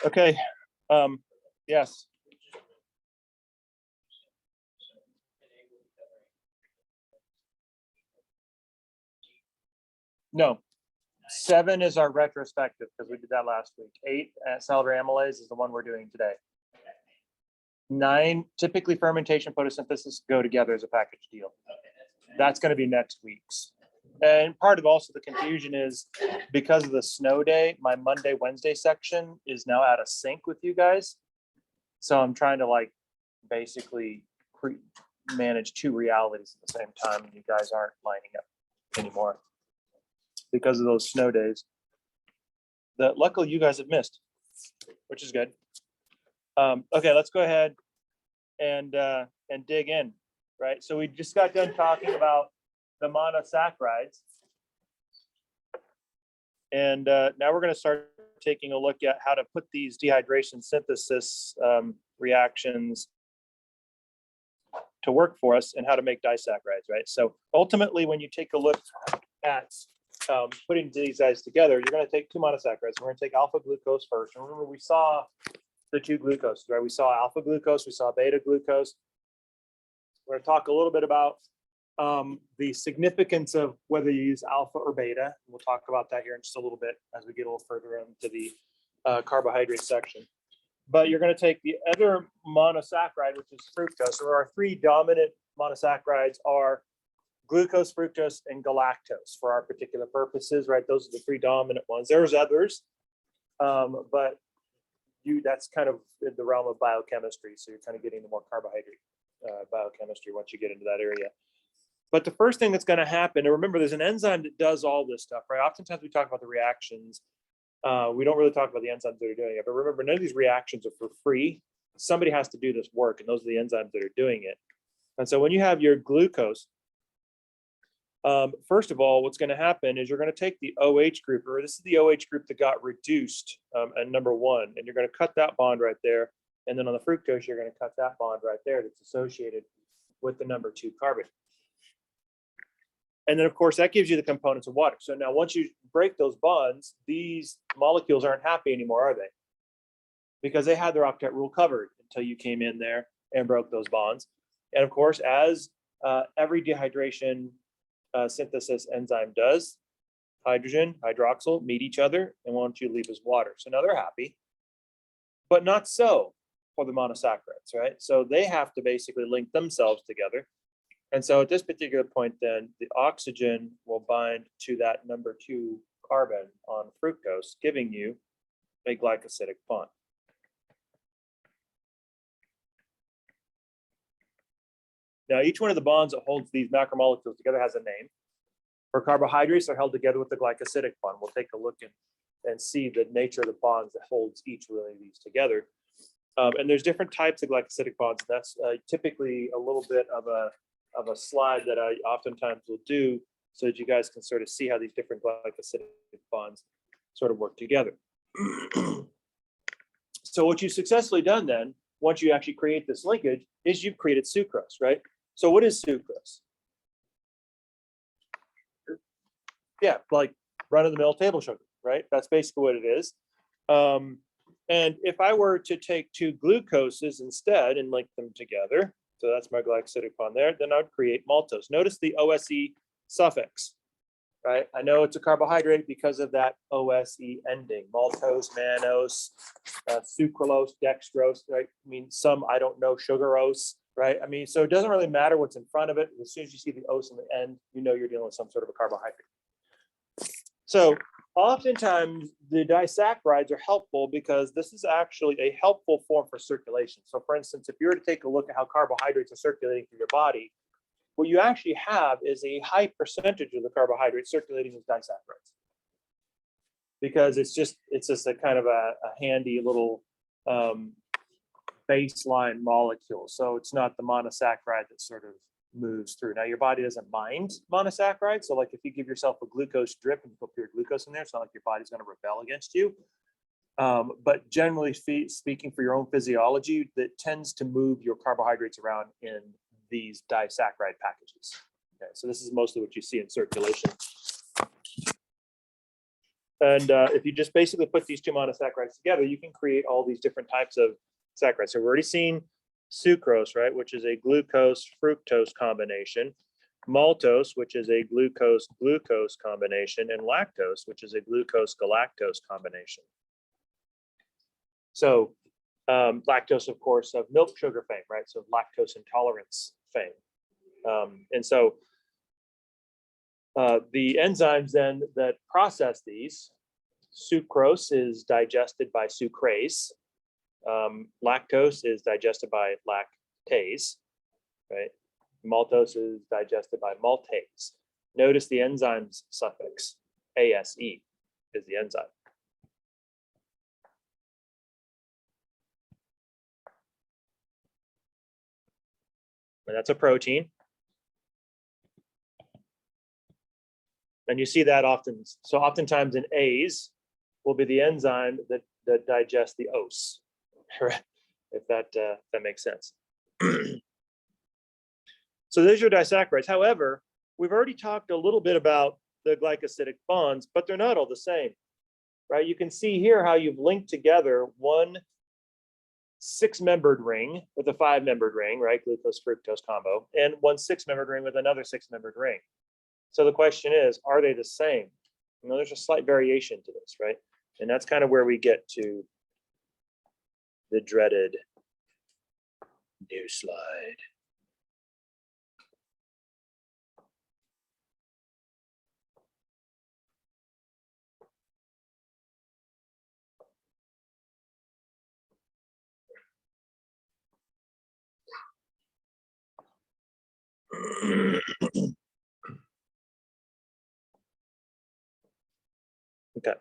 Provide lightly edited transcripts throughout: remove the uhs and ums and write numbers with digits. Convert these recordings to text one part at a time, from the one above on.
Okay. Yes. No. 7 is our retrospective because we did that last week. 8 salivary amylase is the one we're doing today. 9, typically fermentation, photosynthesis go together as a package deal. That's going to be next week's. And part of also the confusion is because of the snow day, my Monday, Wednesday section is now out of sync with you guys. So I'm trying to like basically manage 2 realities at the same time, and you guys aren't lining up anymore because of those snow days that luckily you guys have missed, which is good. Okay, let's go ahead and dig in, right? So we just got done talking about the monosaccharides. And now we're going to start taking a look at how to put these dehydration synthesis reactions to work for us and how to make disaccharides, right? So ultimately, when you take a look at putting these guys together, you're going to take 2 monosaccharides. We're going to take alpha glucose first. And remember, we saw the 2 glucoses, right? We saw alpha glucose, we saw beta glucose. We're going to talk a little bit about the significance of whether you use alpha or beta. We'll talk about that here in just a little bit as we get a little further into the carbohydrate section. But you're going to take the other monosaccharide, which is fructose. So our 3 dominant monosaccharides are glucose, fructose, and galactose for our particular purposes, right? Those are the 3 dominant ones. There's others, but that's kind of in the realm of biochemistry. So you're kind of getting the more carbohydrate biochemistry once you get into that area. But the first thing that's going to happen, and remember, there's an enzyme that does all this stuff, right? Oftentimes we talk about the reactions. We don't really talk about the enzymes that are doing it. But remember, none of these reactions are for free. Somebody has to do this work, and those are the enzymes that are doing it. And so when you have your glucose, first of all, what's going to happen is you're going to take the OH group, or this is the OH group that got reduced at number 1, and you're going to cut that bond right there. And then on the fructose, you're going to cut that bond right there that's associated with the number 2 carbon. And then, of course, that gives you the components of water. So now once you break those bonds, these molecules aren't happy anymore, are they? Because they had their octet rule covered until you came in there and broke those bonds. And of course, as every dehydration synthesis enzyme does, hydrogen, hydroxyl meet each other, and what you leave is water. So now they're happy, but not so for the monosaccharides, right? So they have to basically link themselves together. And so at this particular point, then the oxygen will bind to that number 2 carbon on fructose, giving you a glycosidic bond. Now, each one of the bonds that holds these macromolecules together has a name. For carbohydrates, they're held together with the glycosidic bond. We'll take a look and see the nature of the bonds that holds each one of these together. And there's different types of glycosidic bonds. And that's typically a little bit of a slide that I oftentimes will do so that you guys can sort of see how these different glycosidic bonds sort of work together. So what you've successfully done then, once you actually create this linkage, is you've created sucrose, right? So what is sucrose? Yeah, like run-of-the-mill table sugar, right? That's basically what it is. And if I were to take 2 glucoses instead and link them together, so that's my glycosidic bond there, then I would create maltose. Notice the OSE suffix, right? I know it's a carbohydrate because of that OSE ending, maltose, mannose, sucralose, dextrose, right? I mean, some, I don't know, sugarose, right? I mean, so it doesn't really matter what's in front of it. As soon as you see the ose in the end, you know you're dealing with some sort of a carbohydrate. So oftentimes the disaccharides are helpful because this is actually a helpful form for circulation. So for instance, if you were to take a look at how carbohydrates are circulating through your body, what you actually have is a high percentage of the carbohydrates circulating as disaccharides. Because it's just a kind of a handy little baseline molecule. So it's not the monosaccharide that sort of moves through. Now your body doesn't mind monosaccharides. So like if you give yourself a glucose drip and put pure glucose in there, it's not like your body's going to rebel against you. But generally speaking, for your own physiology, that tends to move your carbohydrates around in these disaccharide packages. Okay, so this is mostly what you see in circulation. And if you just basically put these two monosaccharides together, you can create all these different types of saccharides. So we've already seen sucrose, right, which is a glucose-fructose combination, maltose, which is a glucose-glucose combination, and lactose, which is a glucose-galactose combination. So lactose, of course, of milk sugar fame, right? So lactose intolerance fame. And so the enzymes then that process these, sucrose is digested by sucrase, lactose is digested by lactase, right? Maltose is digested by maltase. Notice the enzymes suffix, ase is the enzyme. And that's a protein. And you see that often. So oftentimes in A's will be the enzyme that digests the ose, if that makes sense. So there's your disaccharides. However, we've already talked a little bit about the glycosidic bonds, but they're not all the same, right? You can see here how you've linked together one 6-membered ring with a 5-membered ring, right? Glucose fructose combo, and one 6-membered ring with another 6-membered ring. So the question is, are they the same? You know, there's a slight variation to this, right? And that's kind of where we get to the dreaded new slide. Okay.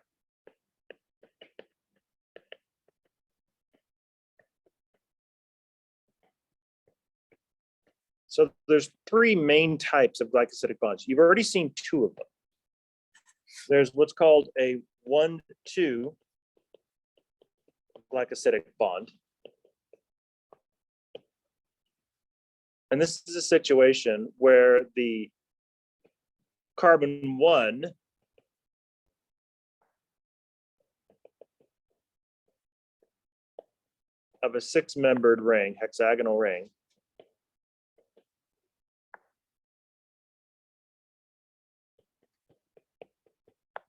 So there's 3 main types of glycosidic bonds. You've already seen 2 of them. There's what's called a 1,2 glycosidic bond. And this is a situation where the carbon 1 of a 6-membered ring, hexagonal ring,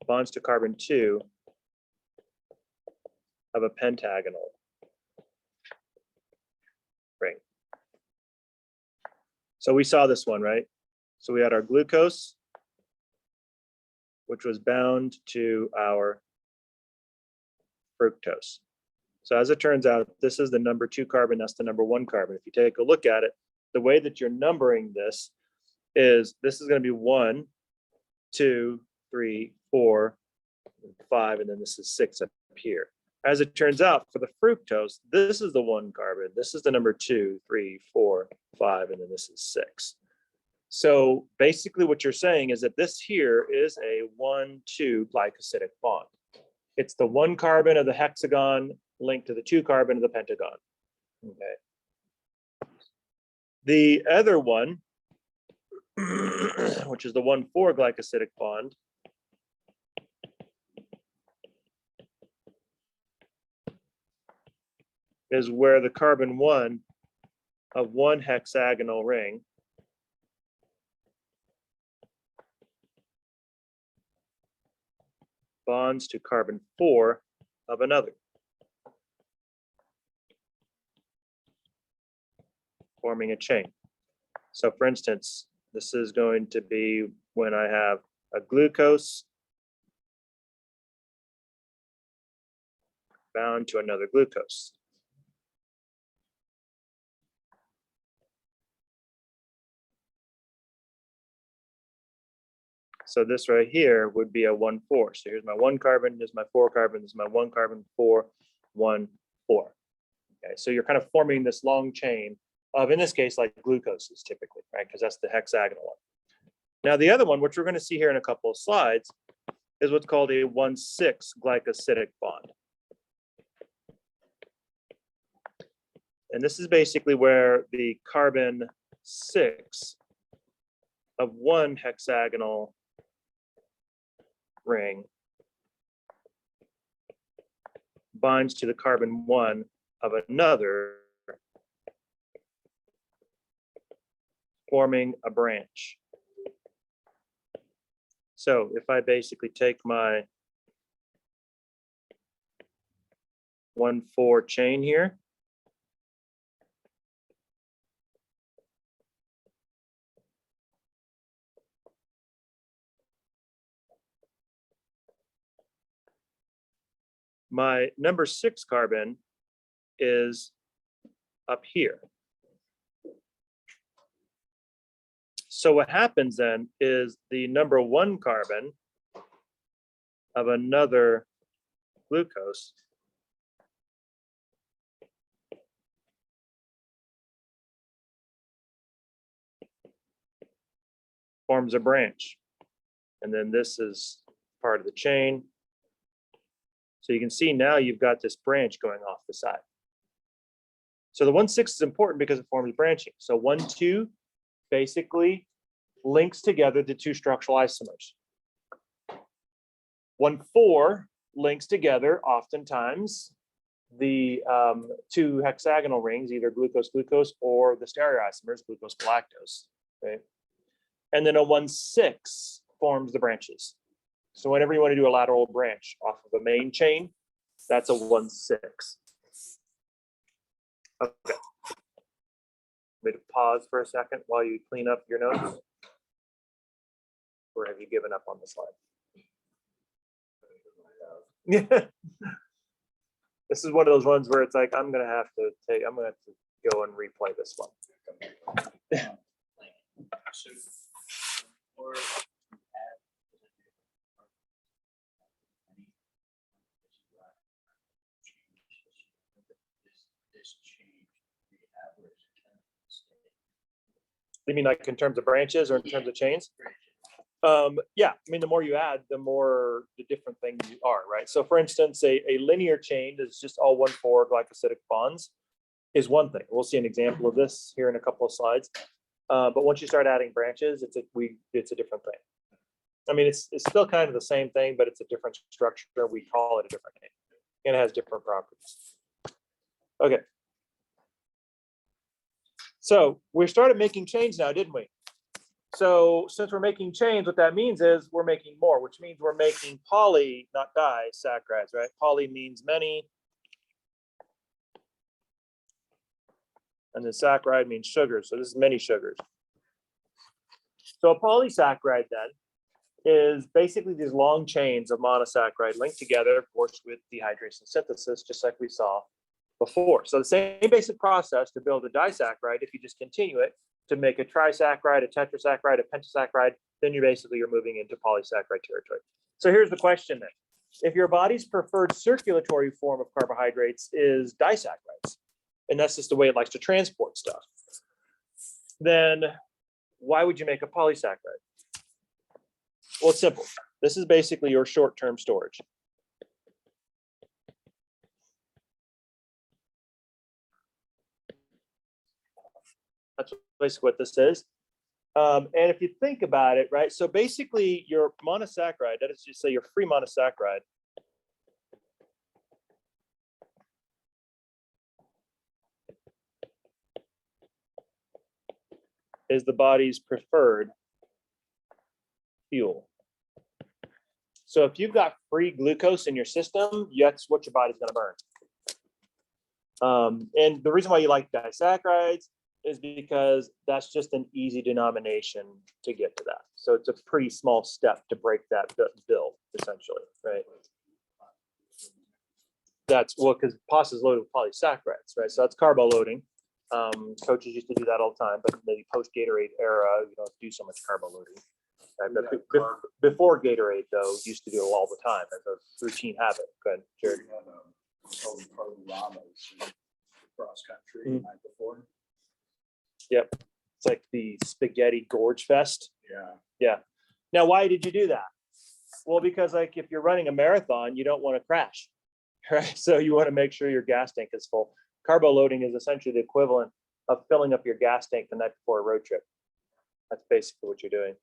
bonds to carbon 2 of a pentagonal ring. So we saw this one, right? So we had our glucose, which was bound to our fructose. So as it turns out, this is the number 2 carbon, that's the number 1 carbon. If you take a look at it, the way that you're numbering this is going to be 1, 2, 3, 4, 5, and then this is 6 up here. As it turns out, for the fructose, this is the 1 carbon, this is the number 2, 3, 4, 5, and then this is 6. So basically what you're saying is that this here is a 1,2 glycosidic bond. It's the 1 carbon of the hexagon linked to the 2 carbon of the pentagon. Okay. The other one, which is the 1,4 glycosidic bond, is where the carbon 1 of 1 hexagonal ring bonds to carbon 4 of another, forming a chain. So for instance, this is going to be when I have a glucose bound to another glucose. So this right here would be a 1,4. So here's my 1 carbon, here's my 4 carbon, this is my 1 carbon, 4, 1, 4. Okay, so you're kind of forming this long chain of, in this case, like glucoses typically, right? Because that's the hexagonal one. Now the other one, which we're going to see here in a couple of slides, is what's called a 1,6 glycosidic bond. And this is basically where the carbon 6 of 1 hexagonal ring binds to the carbon 1 of another, forming a branch. So if I basically take my 1,4 chain here, my number 6 carbon is up here. So what happens then is the number 1 carbon of another glucose forms a branch. And then this is part of the chain. So you can see now you've got this branch going off the side. So the 1,6 is important because it forms branching. So 1,2 basically links together the 2 structural isomers. 1,4 links together oftentimes the 2 hexagonal rings, either glucose-glucose or the stereoisomers, glucose-galactose. Okay? And then a 1,6 forms the branches. So whenever you want to do a lateral branch off of a main chain, that's a 1,6. Okay. Maybe pause for a second while you clean up your notes. Or have you given up on the slide? Yeah. This is one of those ones where it's like, I'm gonna have to go and replay this one. You mean like in terms of branches or in terms of chains? Yeah, I mean, the more you add, the more the different things you are, right? So for instance, a linear chain that's just all 1,4 glycosidic bonds is one thing. We'll see an example of this here in a couple of slides. But once you start adding branches, it's a different thing. I mean, it's still kind of the same thing, but it's a different structure. We call it a different name, and it has different properties. Okay. So we started making chains now, didn't we? So since we're making chains, what that means is we're making more, which means we're making poly, not disaccharides, right? Poly means many. And then saccharide means sugar. So this is many sugars. So a polysaccharide then is basically these long chains of monosaccharide linked together, of course, with dehydration synthesis, just like we saw before. So the same basic process to build a disaccharide, if you just continue it to make a trisaccharide, a tetrasaccharide, a pentasaccharide, then you're moving into polysaccharide territory. So here's the question then. If your body's preferred circulatory form of carbohydrates is disaccharides, and that's just the way it likes to transport stuff, then why would you make a polysaccharide? Well, it's simple. This is basically your short-term storage. That's basically what this is. And if you think about it, right, so basically your monosaccharide, that is just say your free monosaccharide, is the body's preferred fuel. So if you've got free glucose in your system, that's what your body's going to burn. And the reason why you like disaccharides is because that's just an easy denomination to get to that. So it's a pretty small step to break that bill, essentially, right? That's well, because pasta is loaded with polysaccharides, right? So that's carbo loading. Coaches used to do that all the time, but in the post Gatorade era, you don't do so much carbo loading. Right? But before Gatorade, though, used to do it all the time as a routine habit. Go ahead, Jared. Cross country the night before. Yep. It's like the spaghetti gorge fest. Yeah. Yeah. Now, why did you do that? Well, because like if you're running a marathon, you don't want to crash, right? So you want to make sure your gas tank is full. Carbo loading is essentially the equivalent of filling up your gas tank the night before a road trip. That's basically what you're doing.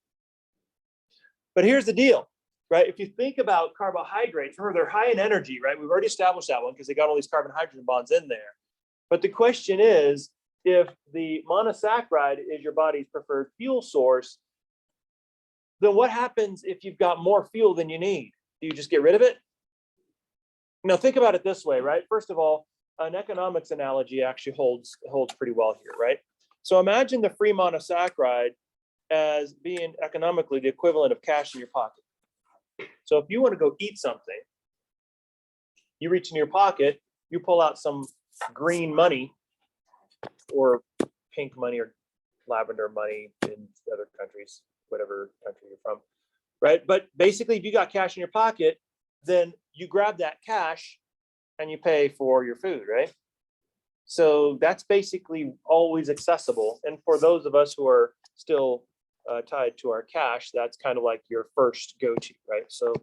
But here's the deal. right? If you think about carbohydrates, remember they're high in energy, right? We've already established that one because they got all these carbon hydrogen bonds in there. But the question is, if the monosaccharide is your body's preferred fuel source, then what happens if you've got more fuel than you need? Do you just get rid of it? Now, think about it this way, right? First of all, an economics analogy actually holds pretty well here, right? So imagine the free monosaccharide as being economically the equivalent of cash in your pocket. So if you want to go eat something, you reach in your pocket, you pull out some green money or pink money or lavender money in other countries, whatever country you're from, right? But basically, if you got cash in your pocket, then you grab that cash and you pay for your food, right? So that's basically always accessible. And for those of us who are still tied to our cash, that's kind of like your first go-to, right? So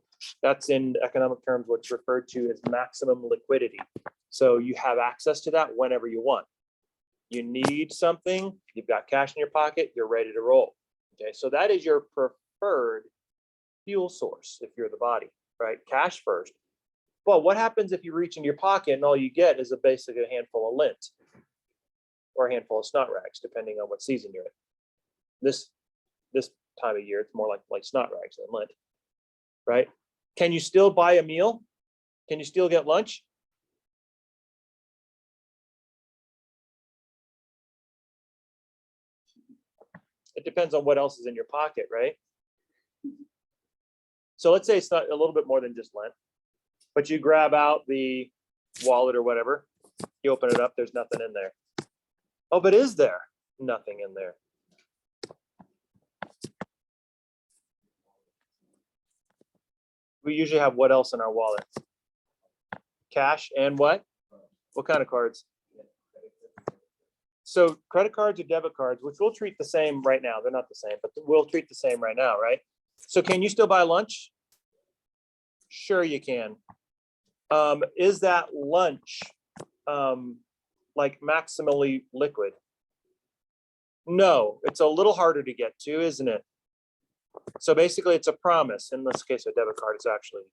that's in economic terms what's referred to as maximum liquidity. So you have access to that whenever you want. You need something, you've got cash in your pocket, you're ready to roll. Okay, so that is your preferred fuel source if you're the body, right? Cash first. Well, what happens if you reach into your pocket and all you get is basically a handful of lint or a handful of snot rags, depending on what season you're in. This time of year, it's more like snot rags than lint, right? Can you still buy a meal? Can you still get lunch? It depends on what else is in your pocket, right? So let's say it's not a little bit more than just lint, but you grab out the wallet or whatever, you open it up, there's nothing in there. Oh, but is there nothing in there? We usually have what else in our wallet? Cash and what? What kind of cards? So credit cards or debit cards, which we'll treat the same right now. They're not the same, but we'll treat the same right now, right? So can you still buy lunch? Sure you can. Is that lunch like maximally liquid? No, it's a little harder to get to, isn't it? So basically it's a promise. In this case, a debit card is actually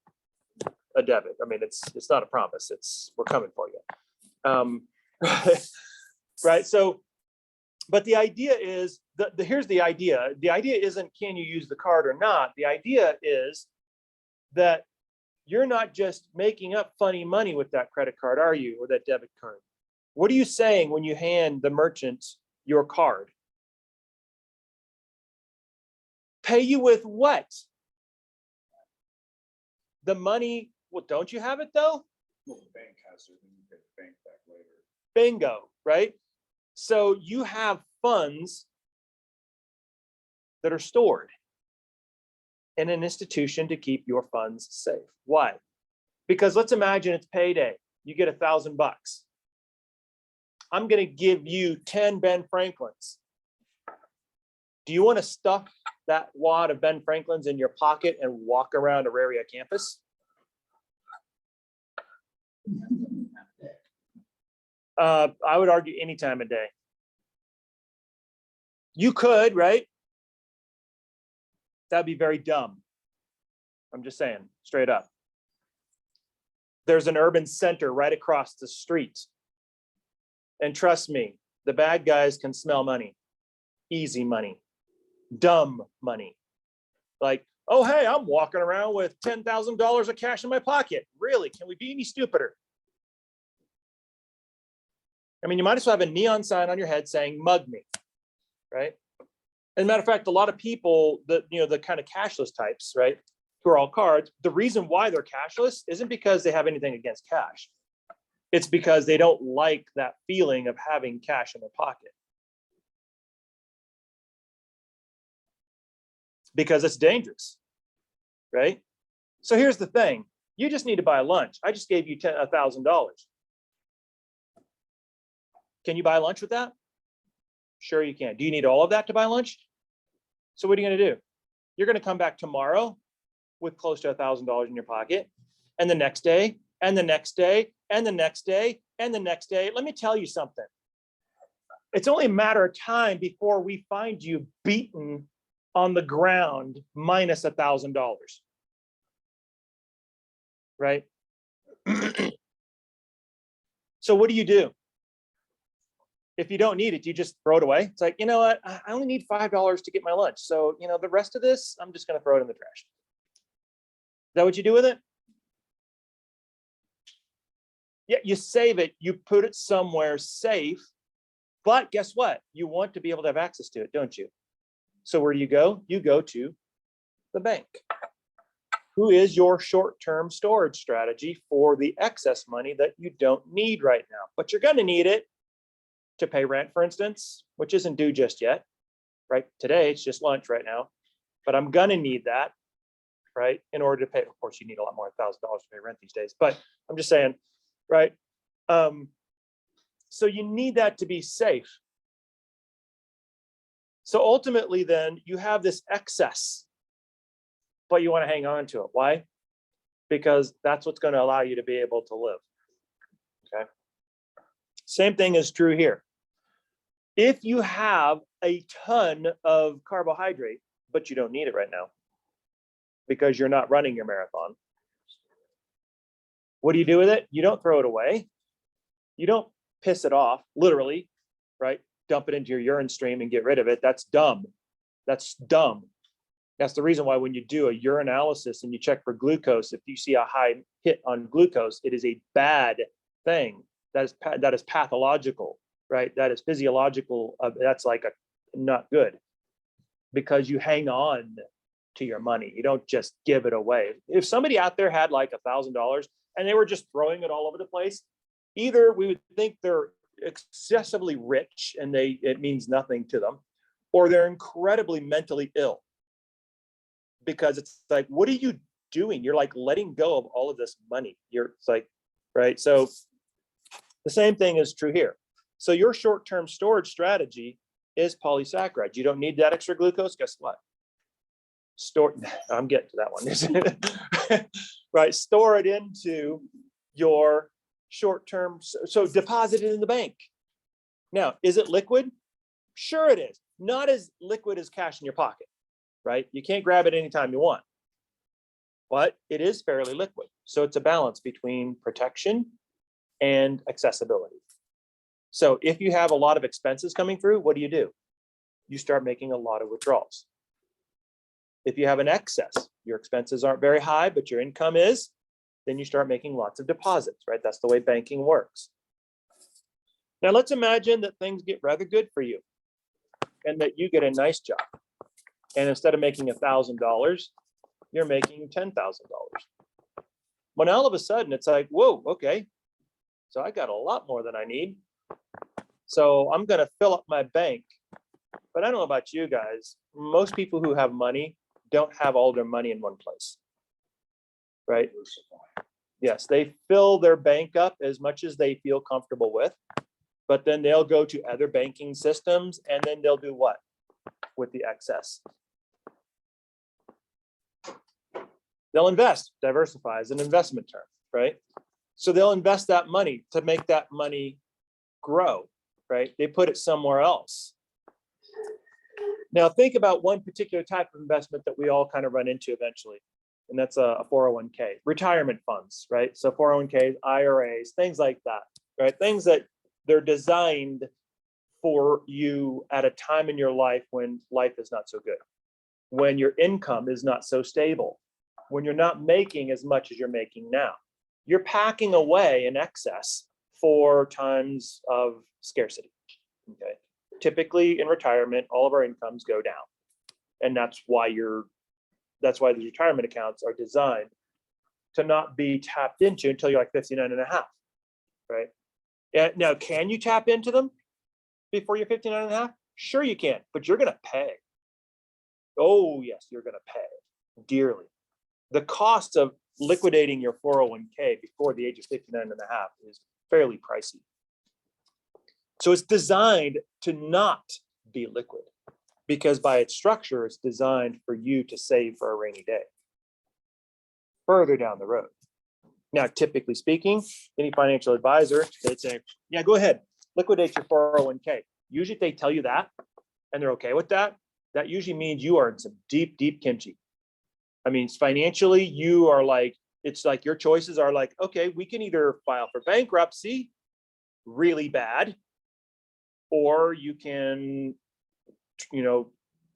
a debit. I mean, it's not a promise. It's we're coming for you. Right. So, but the idea is here's the idea. The idea isn't can you use the card or not. The idea is that you're not just making up funny money with that credit card, are you, or that debit card? What are you saying when you hand the merchant your card? Pay you with what? The money. Well, don't you have it though? Well, the bank has it, and you pay the bank back later. Bingo, right? So you have funds that are stored in an institution to keep your funds safe. Why? Because let's imagine it's payday. You get $1,000. I'm going to give you 10 Ben Franklins. Do you want to stuff that wad of Ben Franklins in your pocket and walk around Auraria campus? I would argue any time of day. You could, right? That'd be very dumb. I'm just saying, straight up. There's an urban center right across the street. And trust me, the bad guys can smell money. Easy money. Dumb money. Like, oh, hey, I'm walking around with $10,000 of cash in my pocket. Really? Can we be any stupider? I mean, you might as well have a neon sign on your head saying, mug me, right? As a matter of fact, a lot of people, the kind of cashless types, right, who are all cards, the reason why they're cashless isn't because they have anything against cash. It's because they don't like that feeling of having cash in their pocket. Because it's dangerous, right? So here's the thing. You just need to buy lunch. I just gave you $1,000. Can you buy lunch with that? Sure you can. Do you need all of that to buy lunch? So what are you going to do? You're going to come back tomorrow with close to $1,000 in your pocket, and the next day, and the next day, and the next day, and the next day. Let me tell you something. It's only a matter of time before we find you beaten on the ground minus $1,000. right? So what do? If you don't need it, you just throw it away. It's like, you know what? I only need $5 to get my lunch. So, the rest of this, I'm just going to throw it in the trash. Is that what you do with it? Yeah, you save it, you put it somewhere safe, but guess what? You want to be able to have access to it, don't you? So where do you go? You go to the bank. Who is your short-term storage strategy for the excess money that you don't need right now, but you're going to need it to pay rent, for instance, which isn't due just yet, right? Today, it's just lunch right now, but I'm going to need that, right? In order to pay, of course, you need a lot more than $1,000 to pay rent these days, but I'm just saying, right? So you need that to be safe. So ultimately, then you have this excess, but you want to hang on to it. Why? Because that's what's going to allow you to be able to live. Okay. Same thing is true here. If you have a ton of carbohydrate, but you don't need it right now because you're not running your marathon, what do you do with it? You don't throw it away. You don't piss it off, literally, right? Dump it into your urine stream and get rid of it. That's dumb. That's dumb. That's the reason why when you do a urinalysis and you check for glucose, if you see a high hit on glucose, it is a bad thing. That is pathological, right? That is physiological. That's like not good, because you hang on to your money. You don't just give it away. If somebody out there had like $1,000 and they were just throwing it all over the place, either we would think they're excessively rich and it means nothing to them, or they're incredibly mentally ill, because it's like, what are you doing? You're like letting go of all of this money. It's like, right? So the same thing is true here. So your short-term storage strategy is polysaccharides. You don't need that extra glucose. Guess what? I'm getting to that one. Right? Store it into your short-term. So deposit it in the bank. Now, is it liquid? Sure it is. Not as liquid as cash in your pocket, right? You can't grab it anytime you want, but it is fairly liquid. So it's a balance between protection and accessibility. So if you have a lot of expenses coming through, what do? You start making a lot of withdrawals. If you have an excess, your expenses aren't very high, but your income is, then you start making lots of deposits, right? That's the way banking works. Now let's imagine that things get rather good for you and that you get a nice job. And instead of making $1,000, you're making $10,000. When all of a sudden it's like, whoa, okay, so I got a lot more than I need. So I'm going to fill up my bank. But I don't know about you guys. Most people who have money don't have all their money in one place, right? Yes, they fill their bank up as much as they feel comfortable with, but then they'll go to other banking systems and then they'll do what with the excess? They'll invest. Diversify is an investment term, right? So they'll invest that money to make that money grow, right? They put it somewhere else. Now think about one particular type of investment that we all kind of run into eventually, and that's a 401k, retirement funds, right? So 401ks, IRAs, things like that, right? Things that they're designed for you at a time in your life when life is not so good, when your income is not so stable, when you're not making as much as you're making now. You're packing away in excess for times of scarcity, okay? Typically in retirement, all of our incomes go down. And that's why these retirement accounts are designed to not be tapped into until you're like 59 and a half, right? And now, can you tap into them before you're 59 and a half? Sure you can, but you're gonna pay. Oh yes, you're gonna pay dearly. The cost of liquidating your 401k before the age of 59 and a half is fairly pricey. So it's designed to not be liquid, because by its structure, it's designed for you to save for a rainy day further down the road. Now, typically speaking, any financial advisor, they'd say, yeah, go ahead, liquidate your 401k. Usually if they tell you that and they're okay with that, that usually means you are in some deep, deep kimchi. I mean, financially, you are like It's like your choices are like, okay, we can either file for bankruptcy really bad, or you can,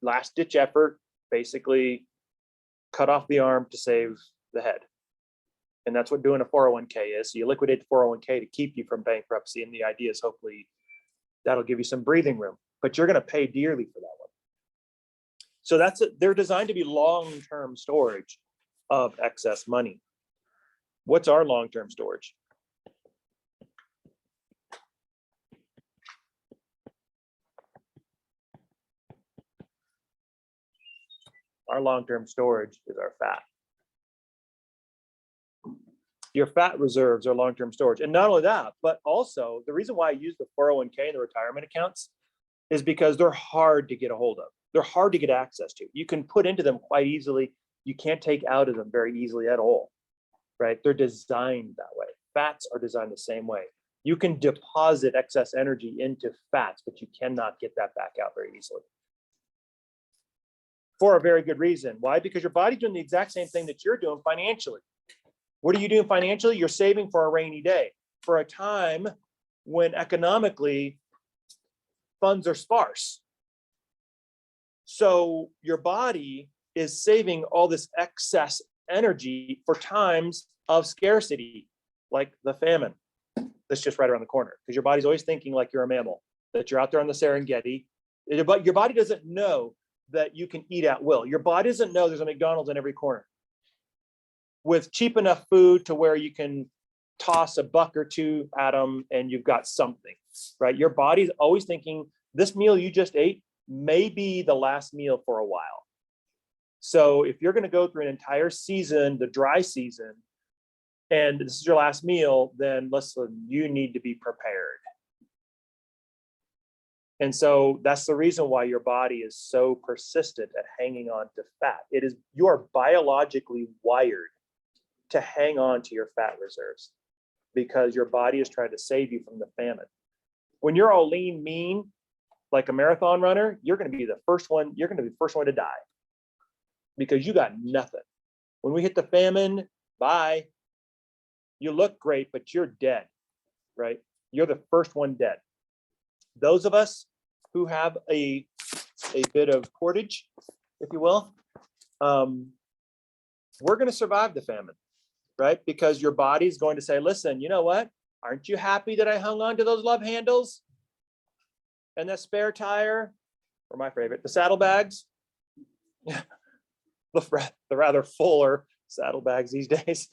last ditch effort, basically cut off the arm to save the head. And that's what doing a 401k is. So you liquidate the 401k to keep you from bankruptcy. And the idea is hopefully that'll give you some breathing room, but you're going to pay dearly for that one. So they're designed to be long-term storage of excess money. What's our long-term storage? Our long-term storage is our fat. Your fat reserves are long-term storage. And not only that, but also the reason why I use the 401k and the retirement accounts is because they're hard to get a hold of. They're hard to get access to. You can put into them quite easily. You can't take out of them very easily at all, right? They're designed that way. Fats are designed the same way. You can deposit excess energy into fats, but you cannot get that back out very easily. For a very good reason. Why? Because your body's doing the exact same thing that you're doing financially. What are you doing financially? You're saving for a rainy day, for a time when economically funds are sparse. So your body is saving all this excess energy for times of scarcity, like the famine that's just right around the corner, because your body's always thinking like you're a mammal, that you're out there on the Serengeti. But your body doesn't know that you can eat at will. Your body doesn't know there's a McDonald's in every corner with cheap enough food to where you can toss a buck or two at them and you've got something, right? Your body's always thinking this meal you just ate may be the last meal for a while. So if you're going to go through an entire season, the dry season, and this is your last meal, then listen, you need to be prepared. And so that's the reason why your body is so persistent at hanging on to fat. You are biologically wired to hang on to your fat reserves because your body is trying to save you from the famine. When you're all lean, mean, like a marathon runner, you're going to be the first one. You're going to be the first one to die because you got nothing. When we hit the famine, bye. You look great, but you're dead, right? You're the first one dead. Those of us who have a bit of cordage, if you will, we're going to survive the famine, right? Because your body's going to say, listen, you know what? Aren't you happy that I hung on to those love handles and that spare tire, or my favorite, the saddlebags? the rather fuller saddlebags these days,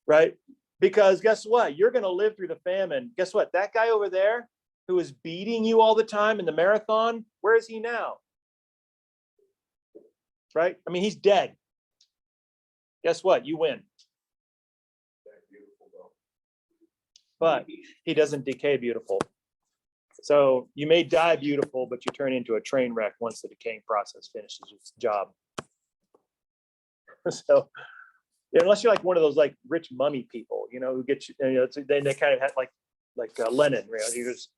right? Because guess what? You're going to live through the famine. Guess what? That guy over there who is beating you all the time in the marathon, where is he now? Right? I mean, he's dead. Guess what? You win. But he doesn't decay beautiful. So you may die beautiful, but you turn into a train wreck once the decaying process finishes its job. So unless you're like one of those like rich mummy people, who get you, then they kind of have like Lenin, you just,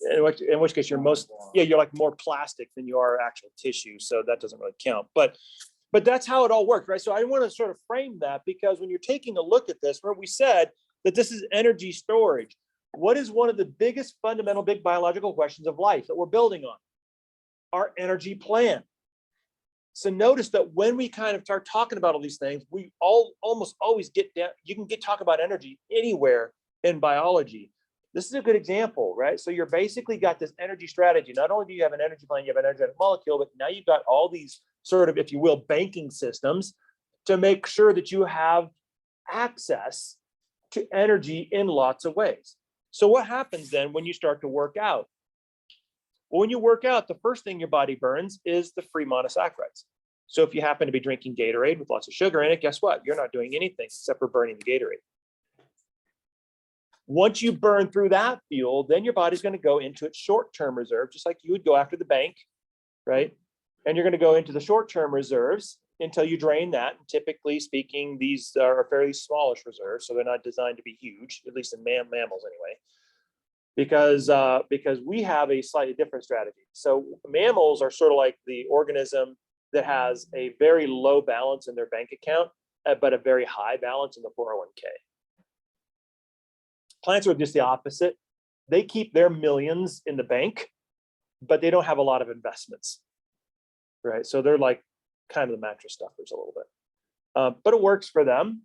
in which case you're like more plastic than you are actual tissue. So that doesn't really count. But that's how it all works, right? So I want to sort of frame that because when you're taking a look at this, where we said that this is energy storage, what is one of the biggest fundamental big biological questions of life that we're building on? Our energy plan. So notice that when we kind of start talking about all these things, we almost always get down. You can talk about energy anywhere in biology. This is a good example, right? So you're basically got this energy strategy. Not only do you have an energy plan, you have an energetic molecule, but now you've got all these sort of, if you will, banking systems to make sure that you have access to energy in lots of ways. So what happens then when you start to work out? Well, when you work out, the first thing your body burns is the free monosaccharides. So if you happen to be drinking Gatorade with lots of sugar in it, guess what? You're not doing anything except for burning the Gatorade. Once you burn through that fuel, then your body's going to go into its short-term reserve, just like you would go after the bank, right? And you're going to go into the short-term reserves until you drain that. And typically speaking, these are fairly smallish reserves, so they're not designed to be huge, at least in mammals anyway. Because we have a slightly different strategy. So mammals are sort of like the organism that has a very low balance in their bank account but a very high balance in the 401k. Plants are just the opposite. They keep their millions in the bank, but they don't have a lot of investments, right? So they're like kind of the mattress stuffers a little bit, but it works for them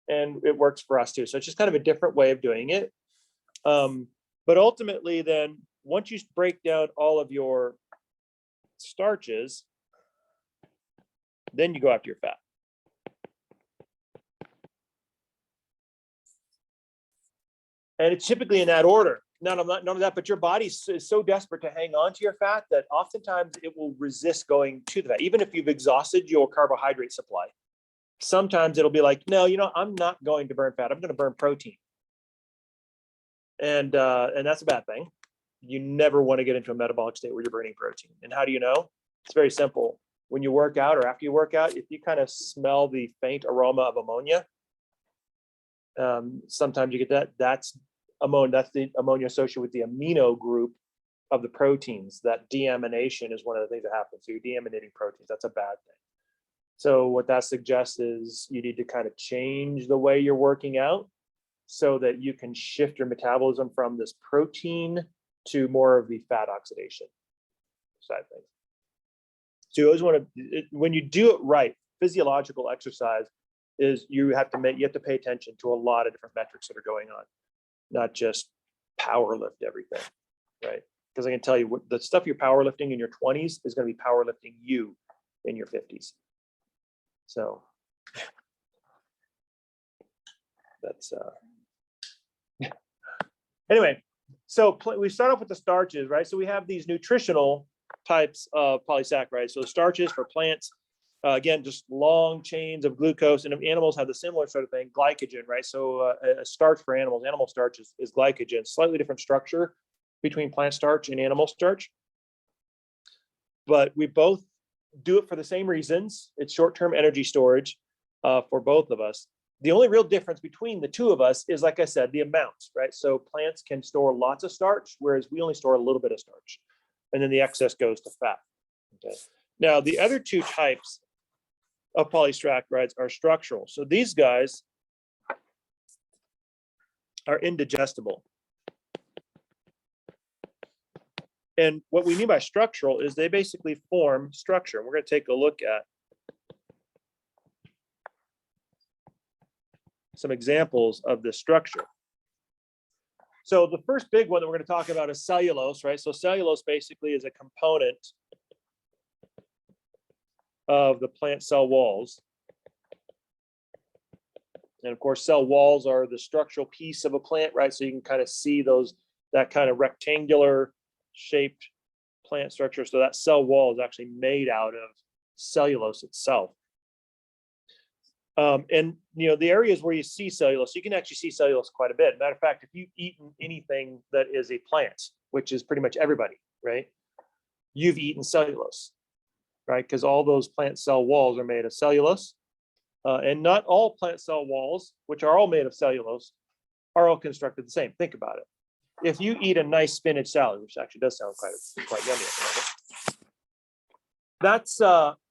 and it works for us too. So it's just kind of a different way of doing it. But ultimately then, once you break down all of your starches, then you go after your fat. And it's typically in that order. None of that, but your body is so desperate to hang on to your fat that oftentimes it will resist going to the fat. Even if you've exhausted your carbohydrate supply, sometimes it'll be like, no, I'm not going to burn fat. I'm going to burn protein. And that's a bad thing. You never want to get into a metabolic state where you're burning protein. And how do you know? It's very simple. When you work out or after you work out, if you kind of smell the faint aroma of ammonia, sometimes you get that. That's ammonia. That's the ammonia associated with the amino group of the proteins. That deamination is one of the things that happens. So you're deaminating proteins. That's a bad thing. So what that suggests is you need to kind of change the way you're working out so that you can shift your metabolism from this protein to more of the fat oxidation side of things. So you always want to, when you do it right, physiological exercise is you have to pay attention to a lot of different metrics that are going on, not just power lift everything, right? Because I can tell you the stuff you're powerlifting in your 20s is going to be powerlifting you in your 50s. So that's anyway. So we start off with the starches, right? So we have these nutritional types of polysaccharides. So the starches for plants, again, just long chains of glucose, and animals have the similar sort of thing, glycogen, right? So a starch for animals, animal starch is glycogen, slightly different structure between plant starch and animal starch. But we both do it for the same reasons. It's short-term energy storage for both of us. The only real difference between the two of us is, like I said, the amount, right? So plants can store lots of starch, whereas we only store a little bit of starch, and then the excess goes to fat. Okay. Now, the other two types of polysaccharides are structural. So these guys are indigestible. And what we mean by structural is they basically form structure. We're going to take a look at some examples of this structure. So the first big one that we're going to talk about is cellulose, right? So cellulose basically is a component of the plant cell walls. And of course, cell walls are the structural piece of a plant, right? So you can kind of see that kind of rectangular shaped plant structure. So that cell wall is actually made out of cellulose itself. And the areas where you see cellulose, you can actually see cellulose quite a bit. Matter of fact, if you've eaten anything that is a plant, which is pretty much everybody, right? You've eaten cellulose, right? Because all those plant cell walls are made of cellulose. And not all plant cell walls, which are all made of cellulose, are all constructed the same. Think about it. If you eat a nice spinach salad, which actually does sound quite yummy at the moment,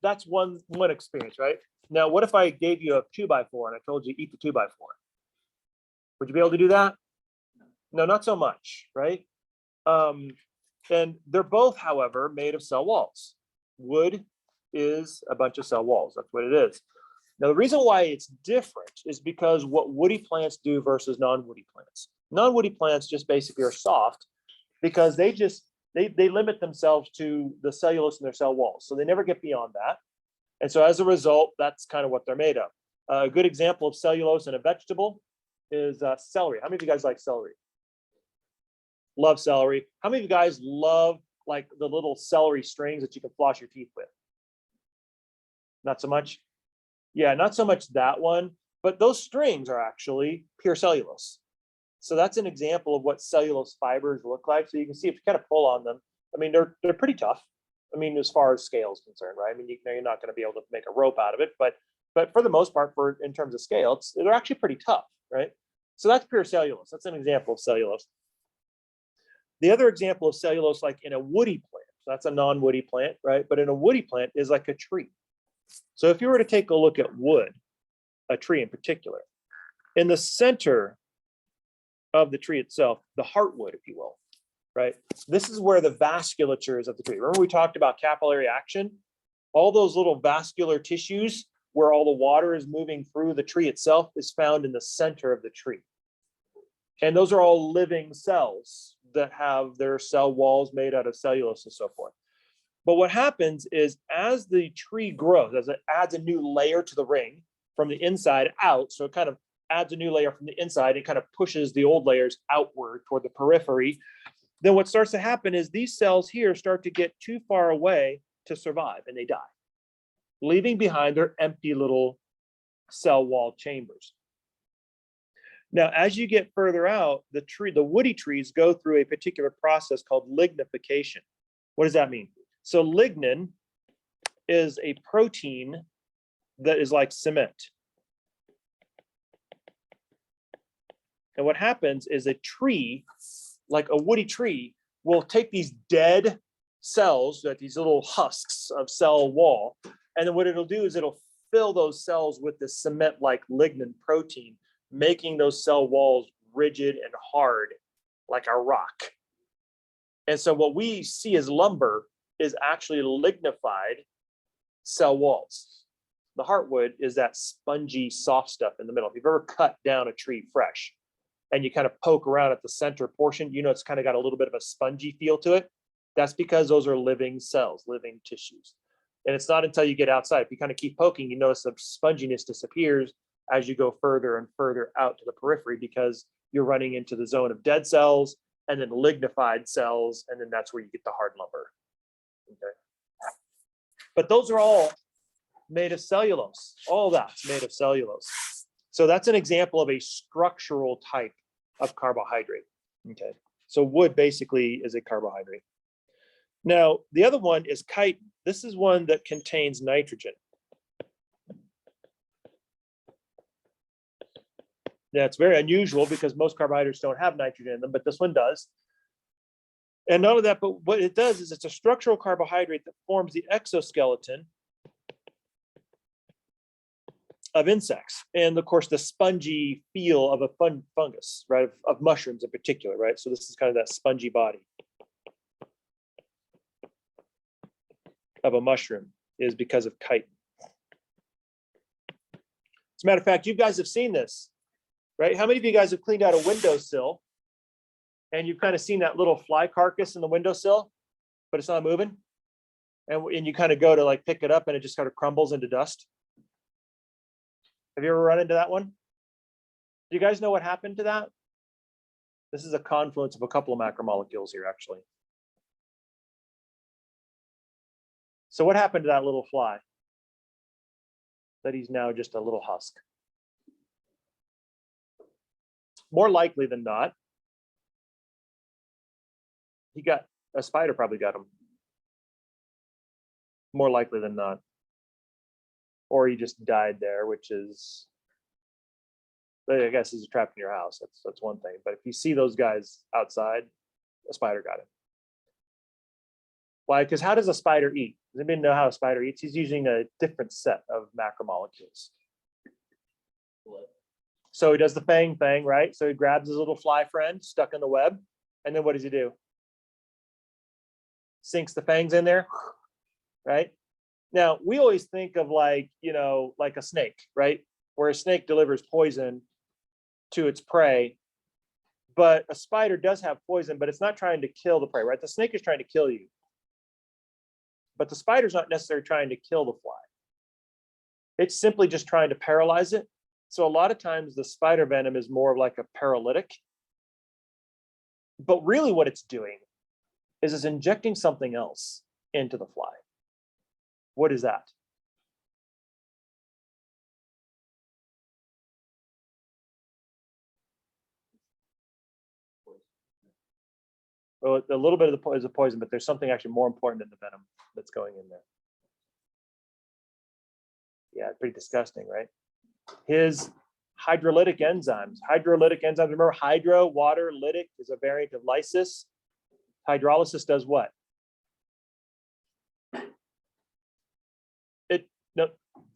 that's one experience, right? Now, what if I gave you a 2x4 and I told you eat the 2x4? Would you be able to do that? No, not so much, right? And they're both, however, made of cell walls. Wood is a bunch of cell walls. That's what it is. Now, the reason why it's different is because what woody plants do versus non-woody plants. Non-woody plants just basically are soft because they limit themselves to the cellulose in their cell walls. So they never get beyond that. And so as a result, that's kind of what they're made of. A good example of cellulose in a vegetable is celery. How many of you guys like celery? Love celery. How many of you guys love like the little celery strings that you can floss your teeth with? Not so much? Yeah, not so much that one, but those strings are actually pure cellulose. So that's an example of what cellulose fibers look like. So you can see if you kind of pull on them, I mean, they're pretty tough. I mean, as far as scale is concerned, right? I mean, you're not going to be able to make a rope out of it, but for the most part, in terms of scale, they're actually pretty tough, right? So that's pure cellulose. That's an example of cellulose. The other example of cellulose, like in a woody plant, so that's a non-woody plant, right? But in a woody plant is like a tree. So if you were to take a look at wood, a tree in particular. In the center of the tree itself, the heartwood, if you will, right? This is where the vasculature is of the tree. Remember we talked about capillary action? All those little vascular tissues where all the water is moving through the tree itself is found in the center of the tree. And those are all living cells that have their cell walls made out of cellulose and so forth. But what happens is as the tree grows, as it adds a new layer to the ring from the inside out, so it kind of adds a new layer from the inside, it kind of pushes the old layers outward toward the periphery. Then what starts to happen is these cells here start to get too far away to survive and they die, leaving behind their empty little cell wall chambers. Now, as you get further out, the woody trees go through a particular process called lignification. What does that mean? So lignin is a protein that is like cement. And what happens is a tree, like a woody tree, will take these dead cells, like these little husks of cell wall, and then what it'll do is it'll fill those cells with this cement-like lignin protein, making those cell walls rigid and hard like a rock. And so what we see as lumber is actually lignified cell walls. The heartwood is that spongy, soft stuff in the middle. If you've ever cut down a tree fresh and you kind of poke around at the center portion, you know it's kind of got a little bit of a spongy feel to it. That's because those are living cells, living tissues. And it's not until you get outside, if you kind of keep poking, you notice the sponginess disappears as you go further and further out to the periphery, because you're running into the zone of dead cells and then lignified cells, and then that's where you get the hard lumber. Okay. But those are all made of cellulose. All that's made of cellulose. So that's an example of a structural type of carbohydrate. Okay. So wood basically is a carbohydrate. Now, the other one is chitin. This is one that contains nitrogen. Now, it's very unusual because most carbohydrates don't have nitrogen in them, but this one does. And none of that, but what it does is it's a structural carbohydrate that forms the exoskeleton of insects. And of course, the spongy feel of a fungus, right? Of mushrooms in particular, right? So this is kind of that spongy body of a mushroom is because of chitin. As a matter of fact, you guys have seen this, right? How many of you guys have cleaned out a windowsill and you've kind of seen that little fly carcass in the windowsill, but it's not moving? And you kind of go to like pick it up and it just kind of crumbles into dust. Have you ever run into that one? Do you guys know what happened to that? This is a confluence of a couple of macromolecules here, actually. So what happened to that little fly? That he's now just a little husk. More likely than not, a spider probably got him. More likely than not. Or he just died there, which is, I guess, he's trapped in your house. That's one thing. But if you see those guys outside, a spider got him. Why? Because how does a spider eat? Does anybody know how a spider eats? He's using a different set of macromolecules. So he does the fang thing, right? So he grabs his little fly friend stuck in the web. And then what does he do? Sinks the fangs in there, right? Now, we always think of like, like a snake, right? Where a snake delivers poison to its prey. But a spider does have poison, but it's not trying to kill the prey, right? The snake is trying to kill you. But the spider's not necessarily trying to kill the fly. It's simply just trying to paralyze it. So a lot of times the spider venom is more of like a paralytic. But really what it's doing is it's injecting something else into the fly. What is that? Well, a little bit of the is a poison, but there's something actually more important than the venom that's going in there. Yeah, pretty disgusting, right? His hydrolytic enzymes. Hydrolytic enzymes, remember hydro, water, lytic is a variant of lysis. Hydrolysis does what?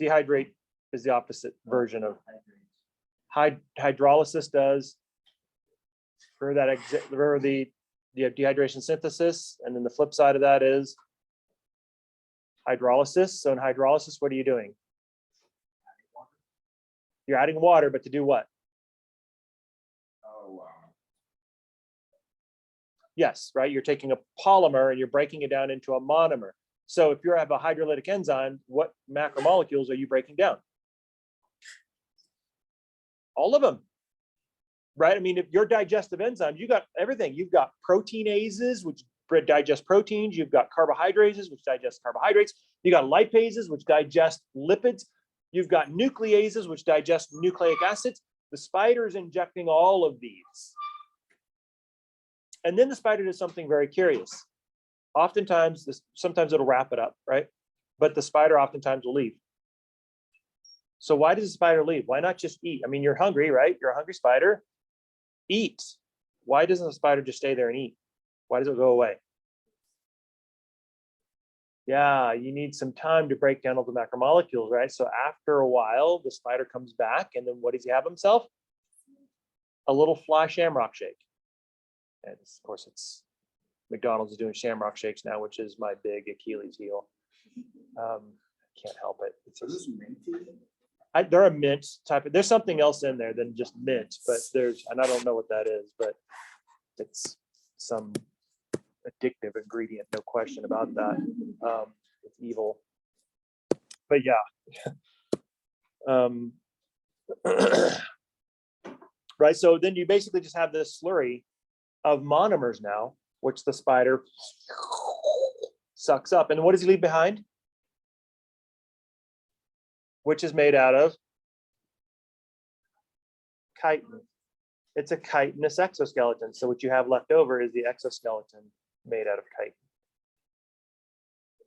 Dehydrate is the opposite version of hydrolysis does for that for the dehydration synthesis, and then the flip side of that is hydrolysis. So in hydrolysis, what are you doing? You're adding water, but to do what? Oh, wow. Yes, right. You're taking a polymer and you're breaking it down into a monomer. So if you have a hydrolytic enzyme, what macromolecules are you breaking down? All of them, right? I mean, if your digestive enzymes, you got everything. You've got proteinases, which digest proteins. You've got carbohydrates, which digest carbohydrates. You got lipases, which digest lipids. You've got nucleases, which digest nucleic acids. The spider is injecting all of these. And then the spider does something very curious. Oftentimes, sometimes it'll wrap it up, right? But the spider oftentimes will leave. So why does the spider leave? Why not just eat? I mean, you're hungry, right? You're a hungry spider. Eat. Why doesn't the spider just stay there and eat? Why does it go away? Yeah, you need some time to break down all the macromolecules, right? So after a while, the spider comes back, and then what does he have himself? A little fly shamrock shake. And of course, it's McDonald's is doing shamrock shakes now, which is my big Achilles heel. Can't help it. It's Is this minty? they're a mint type of, there's something else in there than just mint, but and I don't know what that is, but it's some addictive ingredient, no question about that. It's evil, but yeah. Right, so then you basically just have this slurry of monomers now, which the spider sucks up. And what does he leave behind? Which is made out of chitin. It's a chitinous exoskeleton. So what you have left over is the exoskeleton made out of chitin.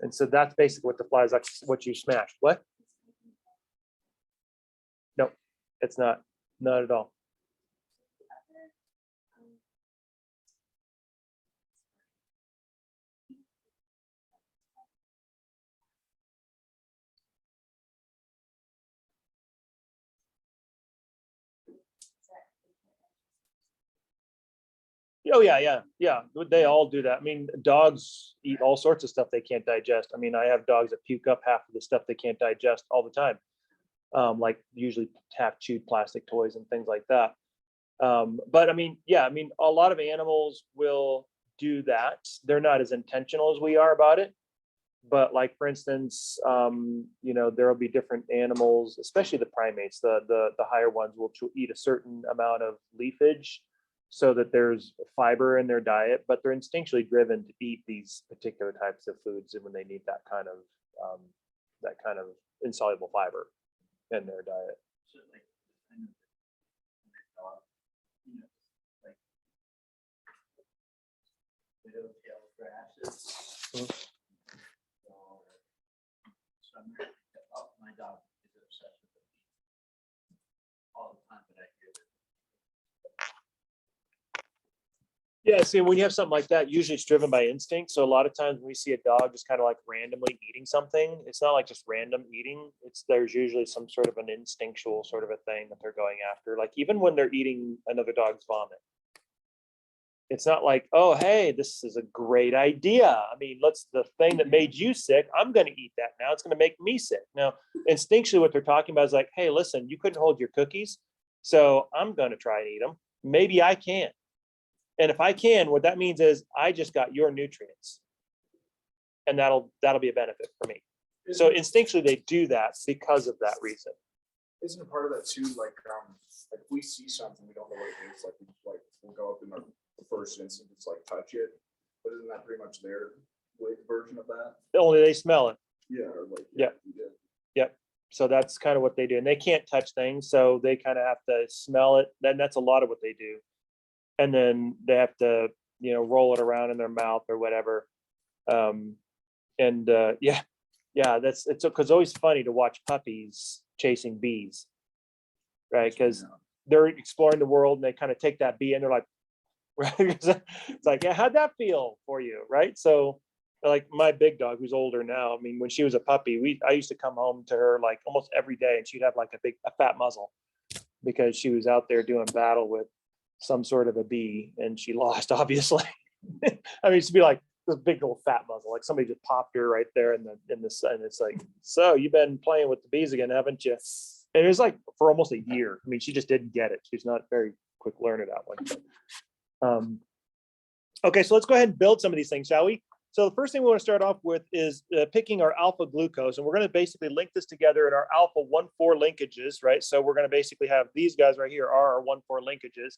And so that's basically what the fly is, what you smashed. What? No, it's not. Not at all. Oh yeah. They all do that. I mean, dogs eat all sorts of stuff they can't digest. I mean, I have dogs that puke up half of the stuff they can't digest all the time, like usually half chewed plastic toys and things like that. But I mean, yeah, I mean, a lot of animals will do that. They're not as intentional as we are about it. But like, for instance, there will be different animals, especially the primates, the higher ones will eat a certain amount of leafage so that there's fiber in their diet, but they're instinctually driven to eat these particular types of foods when they need that kind of insoluble fiber in their diet. So like, like widow tail grasses. My dog is obsessed with it all the time, but I hear that. Yeah, see, when you have something like that, usually it's driven by instinct. So a lot of times when we see a dog just kind of like randomly eating something, it's not like just random eating. There's usually some sort of an instinctual sort of a thing that they're going after. Like even when they're eating another dog's vomit, it's not like, oh, hey, this is a great idea. I mean, the thing that made you sick, I'm going to eat that now. It's going to make me sick. Now, instinctually, what they're talking about is like, hey, listen, you couldn't hold your cookies, so I'm going to try and eat them. Maybe I can. And if I can, what that means is I just got your nutrients, and that'll be a benefit for me. So instinctually, they do that because of that reason. Isn't part of that too, like if we see something we don't know what it is, like we'll go up in our first instance, it's like touch it, but isn't that pretty much their version of that? Only they smell it. Yeah. Or like, Yeah. Yep. So that's kind of what they do, and they can't touch things, so they kind of have to smell it. Then that's a lot of what they do, and then they have to roll it around in their mouth or whatever. It's always funny to watch puppies chasing bees, right? Because they're exploring the world and they kind of take that bee and they're like, right? It's like, yeah, how'd that feel for you, right? So like my big dog who's older now. I mean, when she was a puppy, I used to come home to her like almost every day, and she'd have like a fat muzzle because she was out there doing battle with some sort of a bee, and she lost, obviously. I mean, she'd be like this big old fat muzzle, like somebody just popped her right there in the sun. It's like, so you've been playing with the bees again, haven't you? And it was like for almost a year. I mean, she just didn't get it. She's not very quick learner, that one. Okay, so let's go ahead and build some of these things, shall we? So the first thing we want to start off with is picking our alpha glucose, and we're going to basically link this together in our alpha 1,4 linkages, right? So we're going to basically have these guys right here are our 1,4 linkages.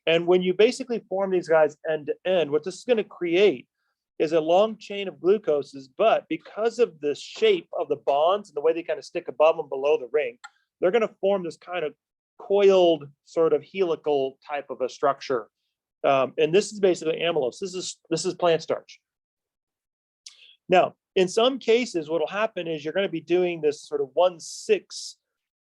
And when you basically form these guys end to end, what this is going to create is a long chain of glucoses, but because of the shape of the bonds and the way they kind of stick above and below the ring, they're going to form this kind of coiled sort of helical type of a structure. And this is basically amylose. This is plant starch. Now, in some cases, what will happen is you're going to be doing this sort of 1,6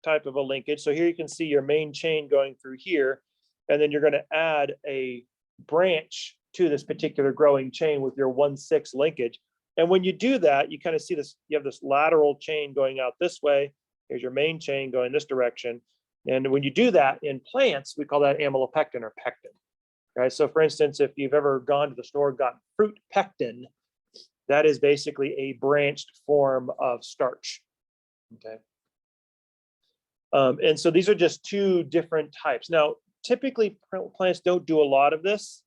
type of a linkage. So here you can see your main chain going through here, and then you're going to add a branch to this particular growing chain with your 1,6 linkage. And when you do that, you kind of see this, you have this lateral chain going out this way. Here's your main chain going this direction. And when you do that in plants, we call that amylopectin or pectin. Right. So for instance, if you've ever gone to the store and gotten fruit pectin, that is basically a branched form of starch. Okay. And so these are just two different types. Now, typically plants don't do a lot of this.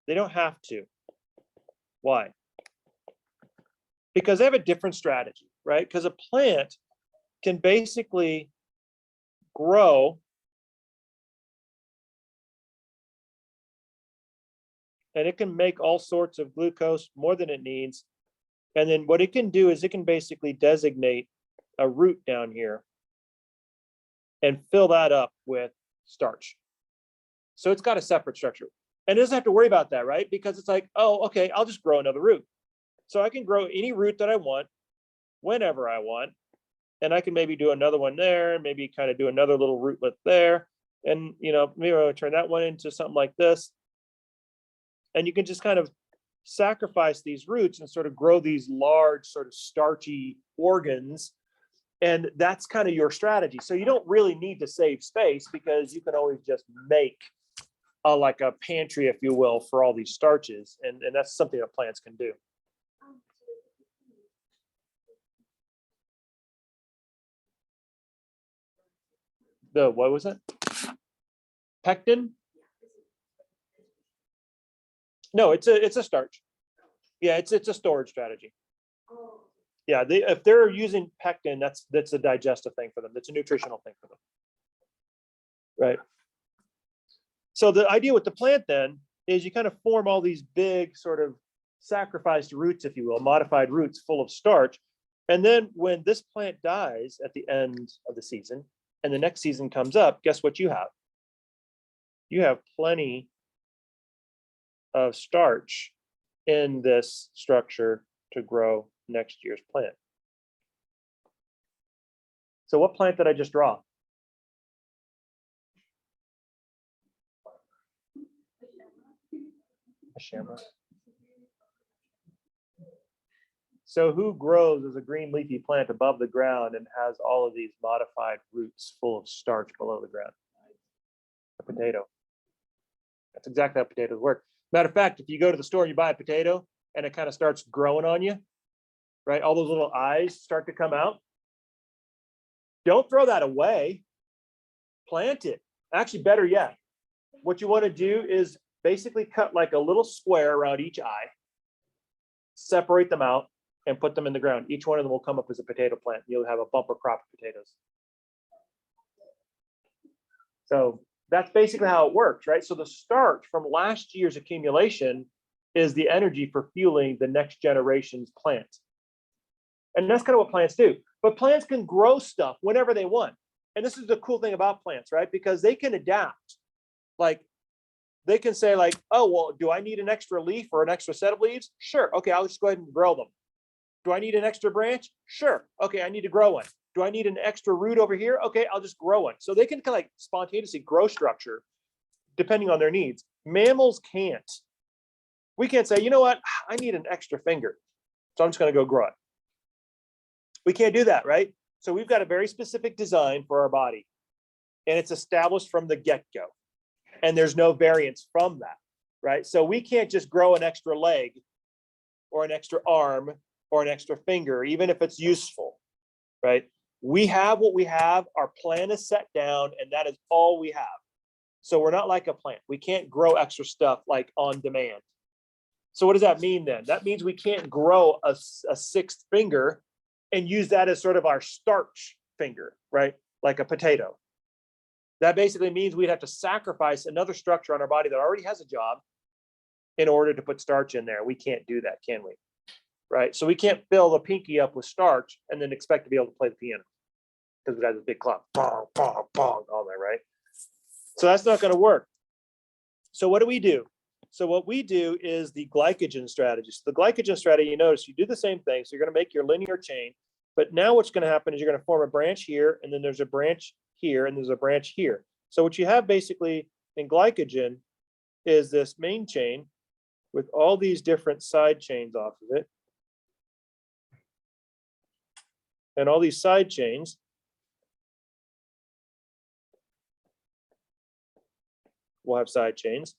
They don't have to. Why? Because they have a different strategy, right? Because a plant can basically grow and it can make all sorts of glucose, more than it needs. And then what it can do is it can basically designate a root down here and fill that up with starch. So it's got a separate structure. And it doesn't have to worry about that, right? Because it's like, oh, okay, I'll just grow another root. So I can grow any root that I want, whenever I want. And I can maybe do another one there, maybe kind of do another little rootlet there. And, you know, maybe I'll turn that one into something like this. And you can just kind of sacrifice these roots and sort of grow these large sort of starchy organs. And that's kind of your strategy. So you don't really need to save space because you can always just make like a pantry, if you will, for all these starches. And that's something that plants can do. What was it? Pectin? No, it's a starch. Yeah, it's a storage strategy. Yeah, if they're using pectin, that's a digestive thing for them. That's a nutritional thing for them. Right. So the idea with the plant then is you kind of form all these big sort of sacrificed roots, if you will, modified roots full of starch. And then when this plant dies at the end of the season and the next season comes up, guess what you have? You have plenty of starch in this structure to grow next year's plant. So what plant did I just draw? A shamrock. So who grows as a green leafy plant above the ground and has all of these modified roots full of starch below the ground? A potato. That's exactly how potatoes work. Matter of fact, if you go to the store and you buy a potato and it kind of starts growing on you, right? All those little eyes start to come out. Don't throw that away. Plant it. Actually, better yet, what you want to do is basically cut like a little square around each eye, separate them out, and put them in the ground. Each one of them will come up as a potato plant. You'll have a bumper crop of potatoes. So that's basically how it works, right? So the starch from last year's accumulation is the energy for fueling the next generation's plant. And that's kind of what plants do. But plants can grow stuff whenever they want. And this is the cool thing about plants, right? Because they can adapt. Like they can say like, oh, well, do I need an extra leaf or an extra set of leaves? Sure. Okay, I'll just go ahead and grow them. Do I need an extra branch? Sure. Okay, I need to grow one. Do I need an extra root over here? Okay, I'll just grow one. So they can kind of like spontaneously grow structure depending on their needs. Mammals can't. We can't say, you know what, I need an extra finger, so I'm just going to go grow it. We can't do that, right? So we've got a very specific design for our body, and it's established from the get-go, and there's no variance from that, right? So we can't just grow an extra leg or an extra arm or an extra finger, even if it's useful, right? We have what we have, our plan is set down, and that is all we have. So we're not like a plant. We can't grow extra stuff like on demand. So what does that mean then? That means we can't grow a sixth finger and use that as sort of our starch finger, right? Like a potato. That basically means we'd have to sacrifice another structure on our body that already has a job in order to put starch in there. We can't do that, can we? Right? So we can't fill the pinky up with starch and then expect to be able to play the piano because we got this big clock, bong, bong, bong, all there, right? So that's not going to work. So what do? So what we do is the glycogen strategy. So the glycogen strategy, you notice you do the same thing. So you're going to make your linear chain, but now what's going to happen is you're going to form a branch here, and then there's a branch here, and there's a branch here. So what you have basically in glycogen is this main chain with all these different side chains off of it. And all these side chains will have side chains.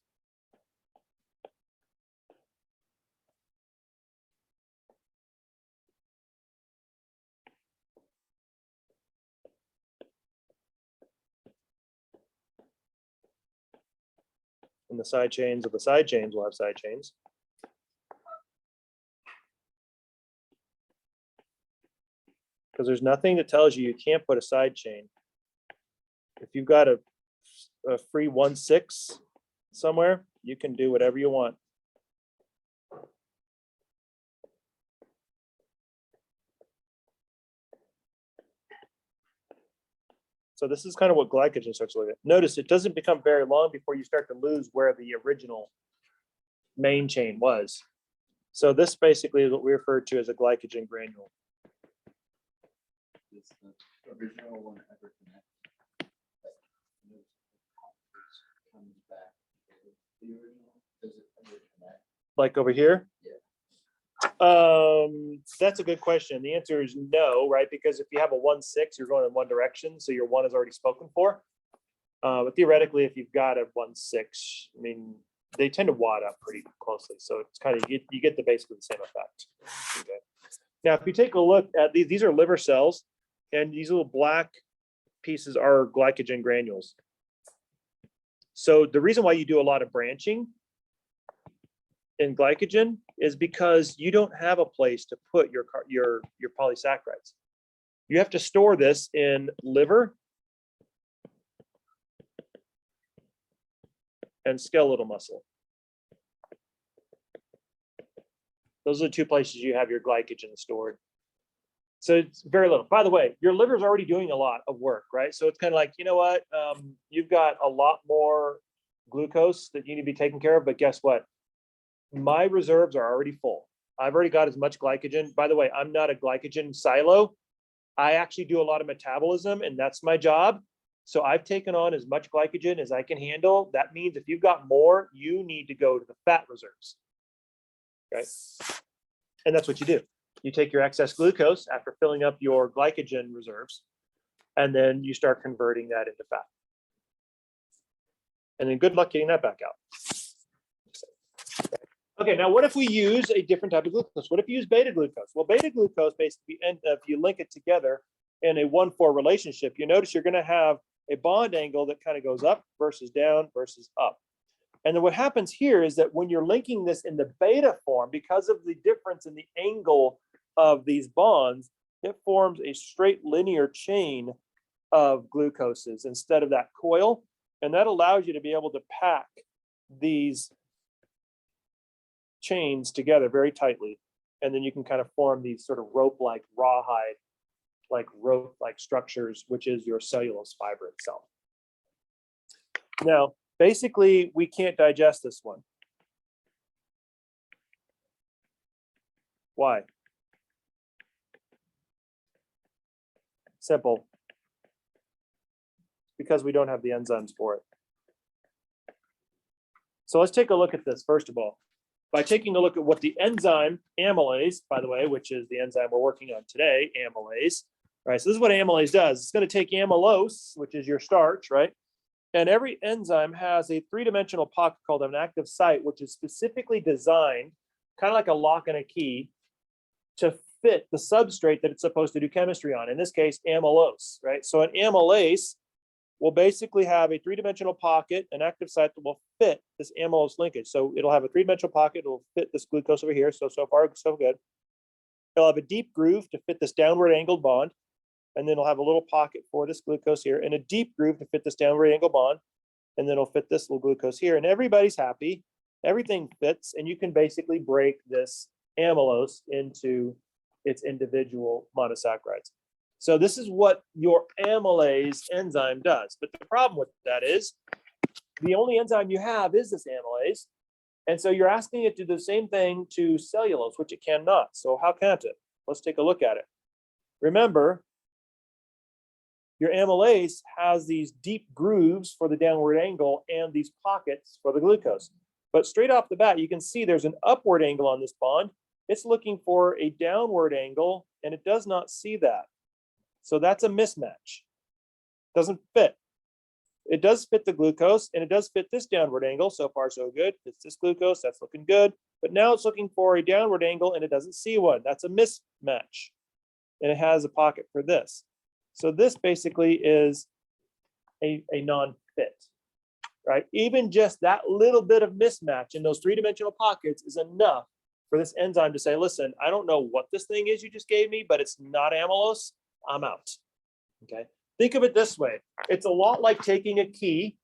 And the side chains of the side chains will have side chains. Because there's nothing that tells you can't put a side chain. If you've got a free 1/6 somewhere, you can do whatever you want. So this is kind of what glycogen starts to look at. Notice it doesn't become very long before you start to lose where the original main chain was. So this basically is what we refer to as a glycogen granule. Is the original one ever connected? Comes back. The original, does it ever connect? Like over here? Yeah. That's a good question. The answer is no, right? Because if you have a 1/6, you're going in one direction, so your one is already spoken for. But theoretically, if you've got a 1/6, I mean, they tend to wad up pretty closely, so it's kind of you get the basically the same effect. Okay. Now, if you take a look at these are liver cells, and these little black pieces are glycogen granules. So the reason why you do a lot of branching in glycogen is because you don't have a place to put your polysaccharides. You have to store this in liver and skeletal muscle. Those are the two places you have your glycogen stored. So it's very little. By the way, your liver is already doing a lot of work, right? So it's kind of like, you know what? You've got a lot more glucose that you need to be taken care of, but guess what? My reserves are already full. I've already got as much glycogen. By the way, I'm not a glycogen silo. I actually do a lot of metabolism, and that's my job. So I've taken on as much glycogen as I can handle. That means if you've got more, you need to go to the fat reserves. Okay. And that's what you do. You take your excess glucose after filling up your glycogen reserves, and then you start converting that into fat. And then good luck getting that back out. Okay, now what if we use a different type of glucose? What if you use beta glucose? Well, beta glucose basically, and if you link it together in a 1:4 relationship, you notice you're going to have a bond angle that kind of goes up versus down versus up. And then what happens here is that when you're linking this in the beta form, because of the difference in the angle of these bonds, it forms a straight linear chain of glucoses instead of that coil. And that allows you to be able to pack these chains together very tightly. And then you can kind of form these sort of rope-like, rawhide, like rope-like structures, which is your cellulose fiber itself. Now, basically, we can't digest this one. Why? Simple. Because we don't have the enzymes for it. So let's take a look at this first of all. by taking a look at what the enzyme amylase, by the way, which is the enzyme we're working on today, amylase, right? So this is what amylase does. It's going to take amylose, which is your starch, right? And every enzyme has a three-dimensional pocket called an active site, which is specifically designed, kind of like a lock and a key, to fit the substrate that it's supposed to do chemistry on. In this case, amylose, right? So an amylase will basically have a three-dimensional pocket, an active site that will fit this amylose linkage. So it'll have a three-dimensional pocket, it'll fit this glucose over here. So far, so good. It'll have a deep groove to fit this downward angled bond. And then it'll have a little pocket for this glucose here and a deep groove to fit this downward angle bond. And then it'll fit this little glucose here, and everybody's happy. Everything fits, and you can basically break this amylose into its individual monosaccharides. So this is what your amylase enzyme does. But the problem with that is the only enzyme you have is this amylase. And so you're asking it to do the same thing to cellulose, which it cannot. So how can't it? Let's take a look at it. Remember, your amylase has these deep grooves for the downward angle and these pockets for the glucose. But straight off the bat, you can see there's an upward angle on this bond. It's looking for a downward angle, and it does not see that. So that's a mismatch. Doesn't fit. It does fit the glucose, and it does fit this downward angle. So far, so good. It's this glucose. That's looking good. But now it's looking for a downward angle, and it doesn't see one. That's a mismatch. And it has a pocket for this. So this basically is a non-fit, right? Even just that little bit of mismatch in those three-dimensional pockets is enough for this enzyme to say, listen, I don't know what this thing is you just gave me, but it's not amylose. I'm out. Okay. Think of it this way. It's a lot like taking a key,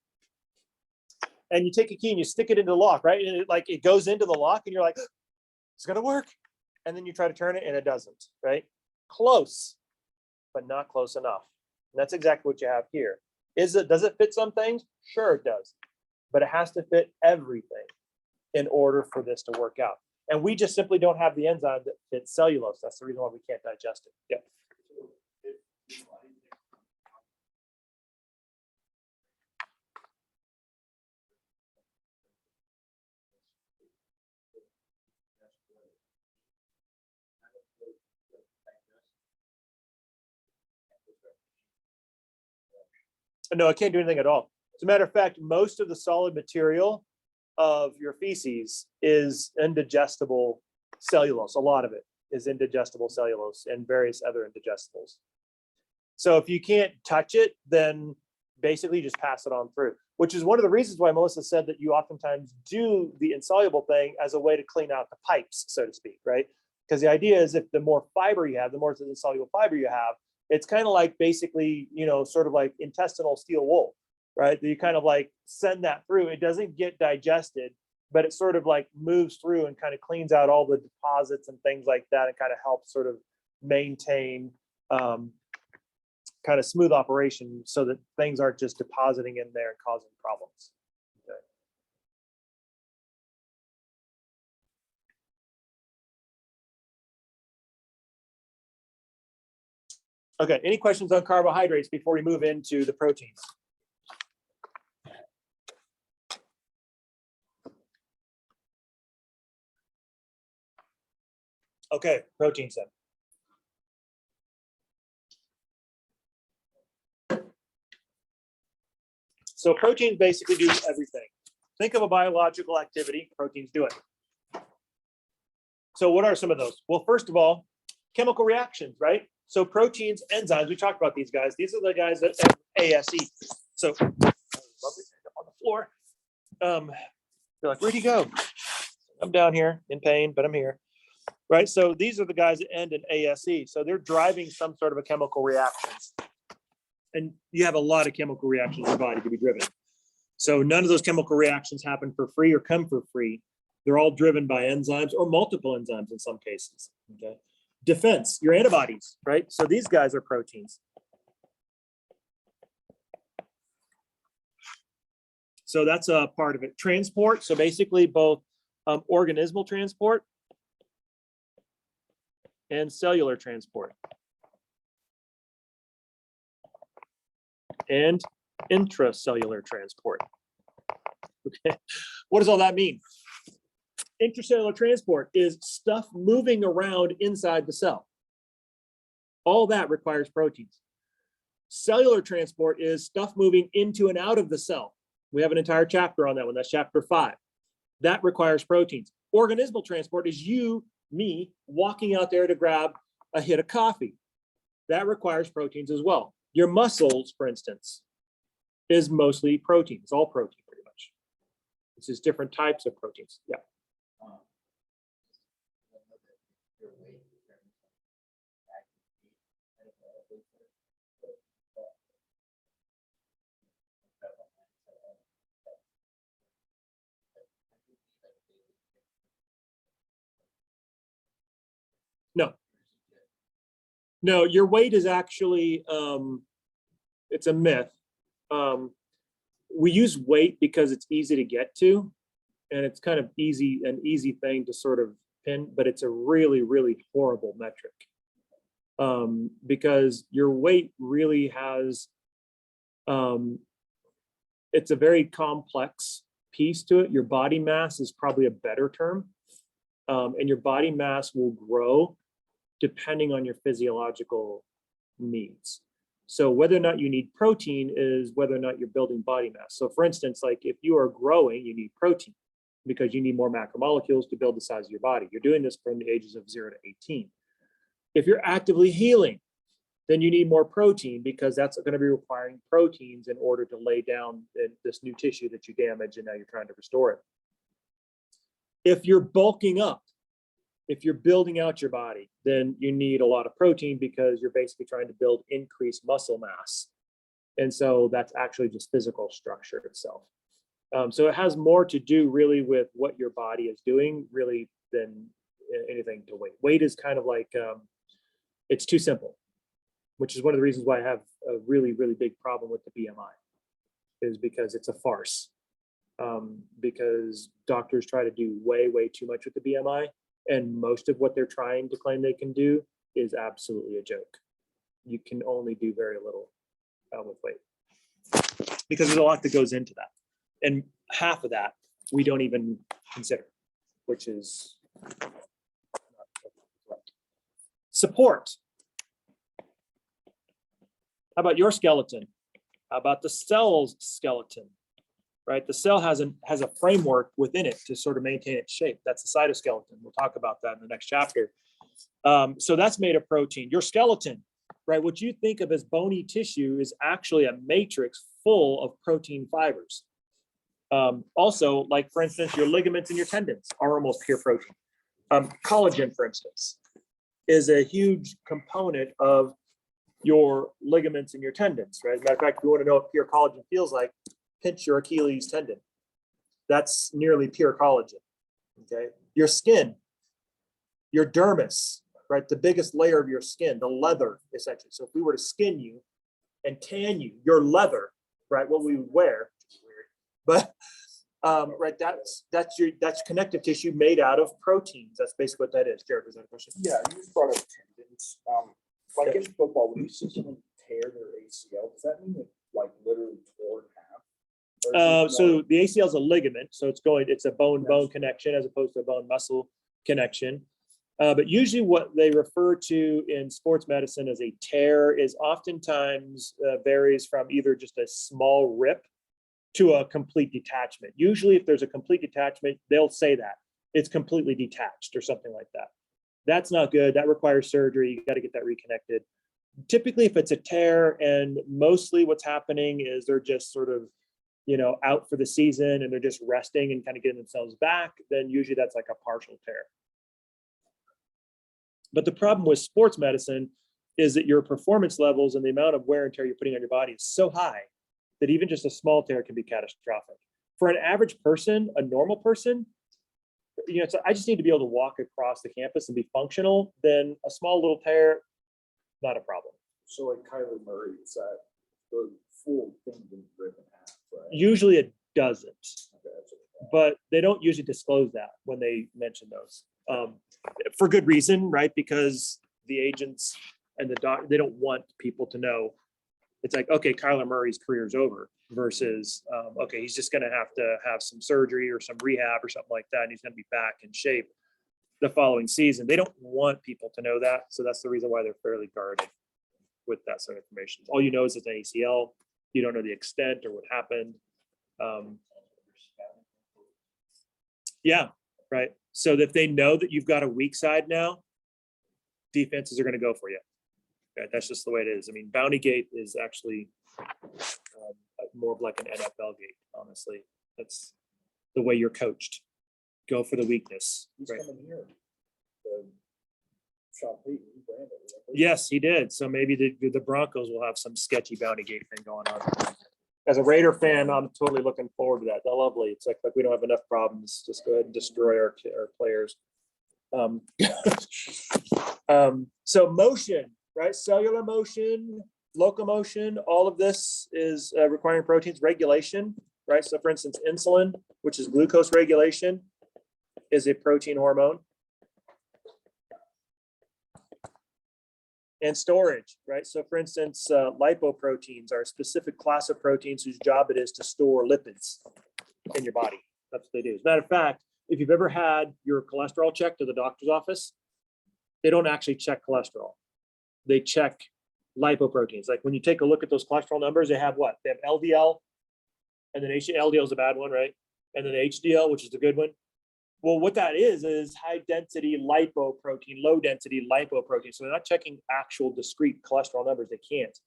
and you take a key and you stick it into the lock, right? And it goes into the lock, and you're like, it's going to work. And then you try to turn it, and it doesn't, right? Close, but not close enough. And that's exactly what you have here. Does it fit some things? Sure, it does. But it has to fit everything in order for this to work out. And we just simply don't have the enzyme that fits cellulose. That's the reason why we can't digest it. Yeah. No, it can't do anything at all. As a matter of fact, most of the solid material of your feces is indigestible cellulose. A lot of it is indigestible cellulose and various other indigestibles. So if you can't touch it, then basically you just pass it on through, which is one of the reasons why Melissa said that you oftentimes do the insoluble thing as a way to clean out the pipes, so to speak, right? Because the idea is if the more fiber you have, the more insoluble fiber you have, it's kind of like basically, sort of like intestinal steel wool, right? You kind of like send that through. It doesn't get digested, but it sort of like moves through and kind of cleans out all the deposits and things like that, and kind of helps sort of maintain kind of smooth operation so that things aren't just depositing in there and causing problems. Okay, any questions on carbohydrates before we move into the proteins? Okay, proteins then. So proteins basically do everything. Think of a biological activity, proteins do it. So what are some of those? Well, first of all, chemical reactions, right? So proteins, enzymes, we talked about these guys. These are the guys that have ASE. So lovely on the floor. You're like, where'd he go? I'm down here in pain, but I'm here. Right. So these are the guys that end in ASE. So they're driving some sort of a chemical reaction. And you have a lot of chemical reactions in your body to be driven. So none of those chemical reactions happen for free or come for free. They're all driven by enzymes or multiple enzymes in some cases. Okay. Defense, your antibodies, right? So these guys are proteins. So that's a part of it. Transport, so basically both organismal transport and cellular transport. And intracellular transport. Okay, what does all that mean? Intracellular transport is stuff moving around inside the cell. All that requires proteins. Cellular transport is stuff moving into and out of the cell. We have an entire chapter on that one. That's chapter 5. That requires proteins. Organismal transport is you, me, walking out there to grab a hit of coffee. That requires proteins as well. Your muscles, for instance, is mostly protein. It's all protein pretty much. It's just different types of proteins. Yeah. Your weight determines activity. No. No, your weight is actually, it's a myth. We use weight because it's easy to get to, and it's kind of an easy thing to sort of pin, but it's a really, really horrible metric. Because your weight really has, it's a very complex piece to it. Your body mass is probably a better term. And your body mass will grow depending on your physiological needs. So whether or not you need protein is whether or not you're building body mass. So for instance, like if you are growing, you need protein because you need more macromolecules to build the size of your body. You're doing this from the ages of 0 to 18. If you're actively healing, then you need more protein because that's going to be requiring proteins in order to lay down this new tissue that you damage and now you're trying to restore it. If you're bulking up, if you're building out your body, then you need a lot of protein because you're basically trying to build increased muscle mass. And so that's actually just physical structure itself. So it has more to do really with what your body is doing really than anything to weight. Weight is kind of like, it's too simple, which is one of the reasons why I have a really, really big problem with the BMI, is because it's a farce. Because doctors try to do way, way too much with the BMI. And most of what they're trying to claim they can do is absolutely a joke. You can only do very little with weight because there's a lot that goes into that. And half of that we don't even consider, which is support. How about your skeleton? How about the cell's skeleton? Right, the cell has a framework within it to sort of maintain its shape. That's the cytoskeleton. We'll talk about that in the next chapter. So that's made of protein. Your skeleton, right? What you think of as bony tissue is actually a matrix full of protein fibers. Also, like for instance, your ligaments and your tendons are almost pure protein. Collagen, for instance, is a huge component of your ligaments and your tendons, right? As a matter of fact, if you want to know what pure collagen feels like, pinch your Achilles tendon. That's nearly pure collagen. Okay, your skin, your dermis, right? The biggest layer of your skin, the leather, essentially. So if we were to skin you and tan you, your leather, right? What we would wear, which is weird, but right, that's connective tissue made out of proteins. That's basically what that is. Jared, was that a question? Yeah, you just brought up tendons. Like in football, when you see someone tear their ACL, does that mean it like literally tore in half? So the ACL is a ligament, so it's a bone-bone connection as opposed to a bone-muscle connection. But usually what they refer to in sports medicine as a tear is oftentimes varies from either just a small rip to a complete detachment. Usually if there's a complete detachment, they'll say that it's completely detached or something like that. That's not good. That requires surgery. You got to get that reconnected. Typically, if it's a tear, and mostly what's happening is they're just sort of out for the season and they're just resting and kind of getting themselves back, then usually that's like a partial tear. But the problem with sports medicine is that your performance levels and the amount of wear and tear you're putting on your body is so high that even just a small tear can be catastrophic. For an average person, a normal person, so I just need to be able to walk across the campus and be functional, then a small little tear, not a problem. So like Kyler Murray, it's that the full thing been ripped in half, right? Usually it doesn't, Okay, but they don't usually disclose that when they mention those, for good reason, right? Because the agents and the doc, they don't want people to know it's like, okay, Kyler Murray's career's over versus, okay, he's just going to have some surgery or some rehab or something like that. And he's going to be back in shape the following season. They don't want people to know that. So that's the reason why they're fairly guarded with that sort of information. All you know is it's an ACL. You don't know the extent or what happened. Yeah, right. So if they know that you've got a weak side now, defenses are going to go for you. Right? That's just the way it is. I mean, Bounty Gate is actually more of like an NFL gate, honestly. That's the way you're coached. Go for the weakness. He's Right? coming here. Sean Payton, he branded it. Yes, he did. So maybe the Broncos will have some sketcy Bounty Gate thing going on. As a Raider fan, I'm totally looking forward to that. They're lovely. It's like we don't have enough problems. Just go ahead and destroy our players. So motion, right? Cellular motion, locomotion, all of this is requiring proteins. Regulation, right? So for instance, insulin, which is glucose regulation, is a protein hormone. And storage, right? So for instance, lipoproteins are a specific class of proteins whose job it is to store lipids in your body. That's what they do. As a matter of fact, if you've ever had your cholesterol checked to the doctor's office, they don't actually check cholesterol. They check lipoproteins. Like when you take a look at those cholesterol numbers, they have what? They have LDL, and then LDL is a bad one, right? And then HDL, which is the good one. Well, what that is high density lipoprotein, low density lipoprotein. So they're not checking actual discrete cholesterol numbers. They can't.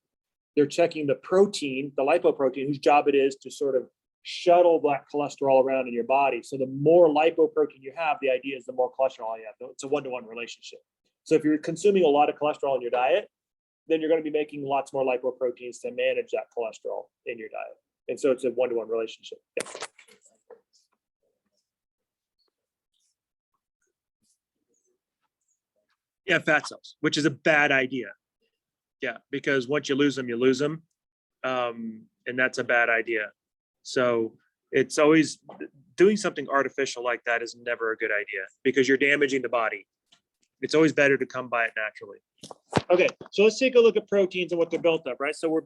They're checking the protein, the lipoprotein, whose job it is to sort of shuttle that cholesterol around in your body. So the more lipoprotein you have, the idea is the more cholesterol you have. It's a one-to-one relationship. So if you're consuming a lot of cholesterol in your diet, then you're going to be making lots more lipoproteins to manage that cholesterol in your diet. And so it's a one-to-one relationship. Yeah. Yeah, fat cells, which is a bad idea. Yeah, because once you lose them, you lose them. And that's a bad idea. So it's always doing something artificial like that is never a good idea because you're damaging the body. It's always better to come by it naturally. Okay, so let's take a look at proteins and what they're built of, right? So we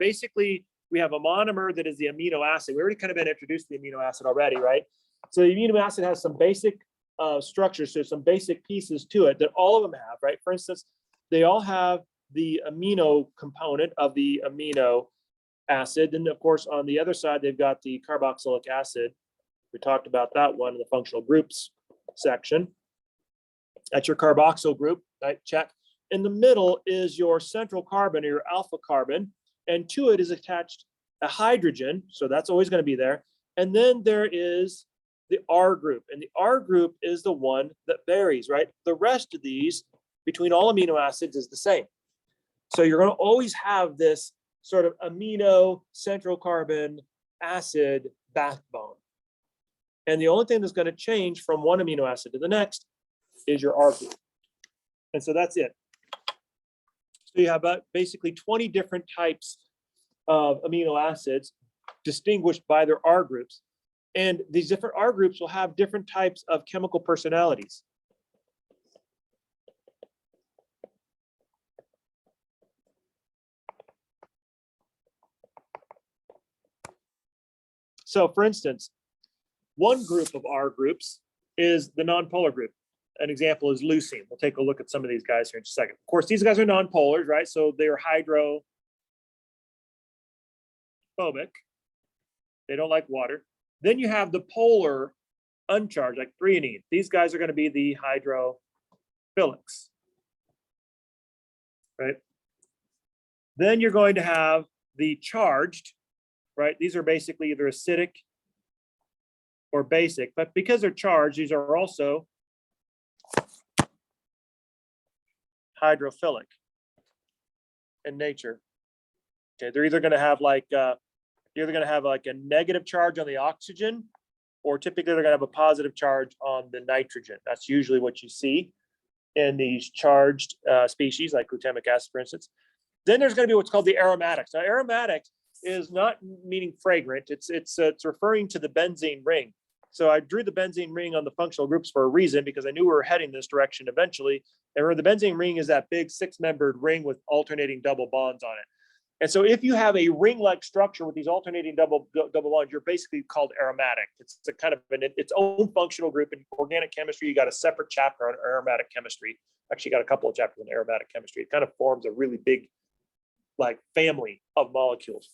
have a monomer that is the amino acid. We already kind of been introduced to the amino acid already, right? So the amino acid has some basic structures, so some basic pieces to it that all of them have, right? For instance, they all have the amino component of the amino acid. Then, of course, on the other side, they've got the carboxylic acid. We talked about that one in the functional groups section. That's your carboxyl group, right? Check. In the middle is your central carbon or your alpha carbon, and to it is attached a hydrogen, so that's always going to be there. And then there is the R group, and the R group is the one that varies, right? The rest of these between all amino acids is the same. So you're going to always have this sort of amino central carbon acid backbone. And the only thing that's going to change from one amino acid to the next is your R group. And so that's it. So you have basically 20 different types of amino acids distinguished by their R groups. And these different R groups will have different types of chemical personalities. So for instance, one group of R groups is the nonpolar group. An example is leucine. We'll take a look at some of these guys here in just a second. Of course, these guys are nonpolars, right? So they are hydrophobic. They don't like water. Then you have the polar uncharged, like threonine. These guys are going to be the hydrophilics, right? Then you're going to have the charged, right? These are basically either acidic or basic, but because they're charged, these are also hydrophilic in nature. Okay, they're either going to have like a negative charge on the oxygen, or typically they're going to have a positive charge on the nitrogen. That's usually what you see in these charged species, like glutamic acid, for instance. Then there's going to be what's called the aromatics. Now, aromatic is not meaning fragrant. It's referring to the benzene ring. So I drew the benzene ring on the functional groups for a reason, because I knew we were heading this direction eventually. And remember, the benzene ring is that big 6-membered ring with alternating double bonds on it. And so if you have a ring-like structure with these alternating double bonds, you're basically called aromatic. It's a kind of its own functional group. In organic chemistry, you got a separate chapter on aromatic chemistry. Actually, got a couple of chapters on aromatic chemistry. It kind of forms a really big, like, family of molecules.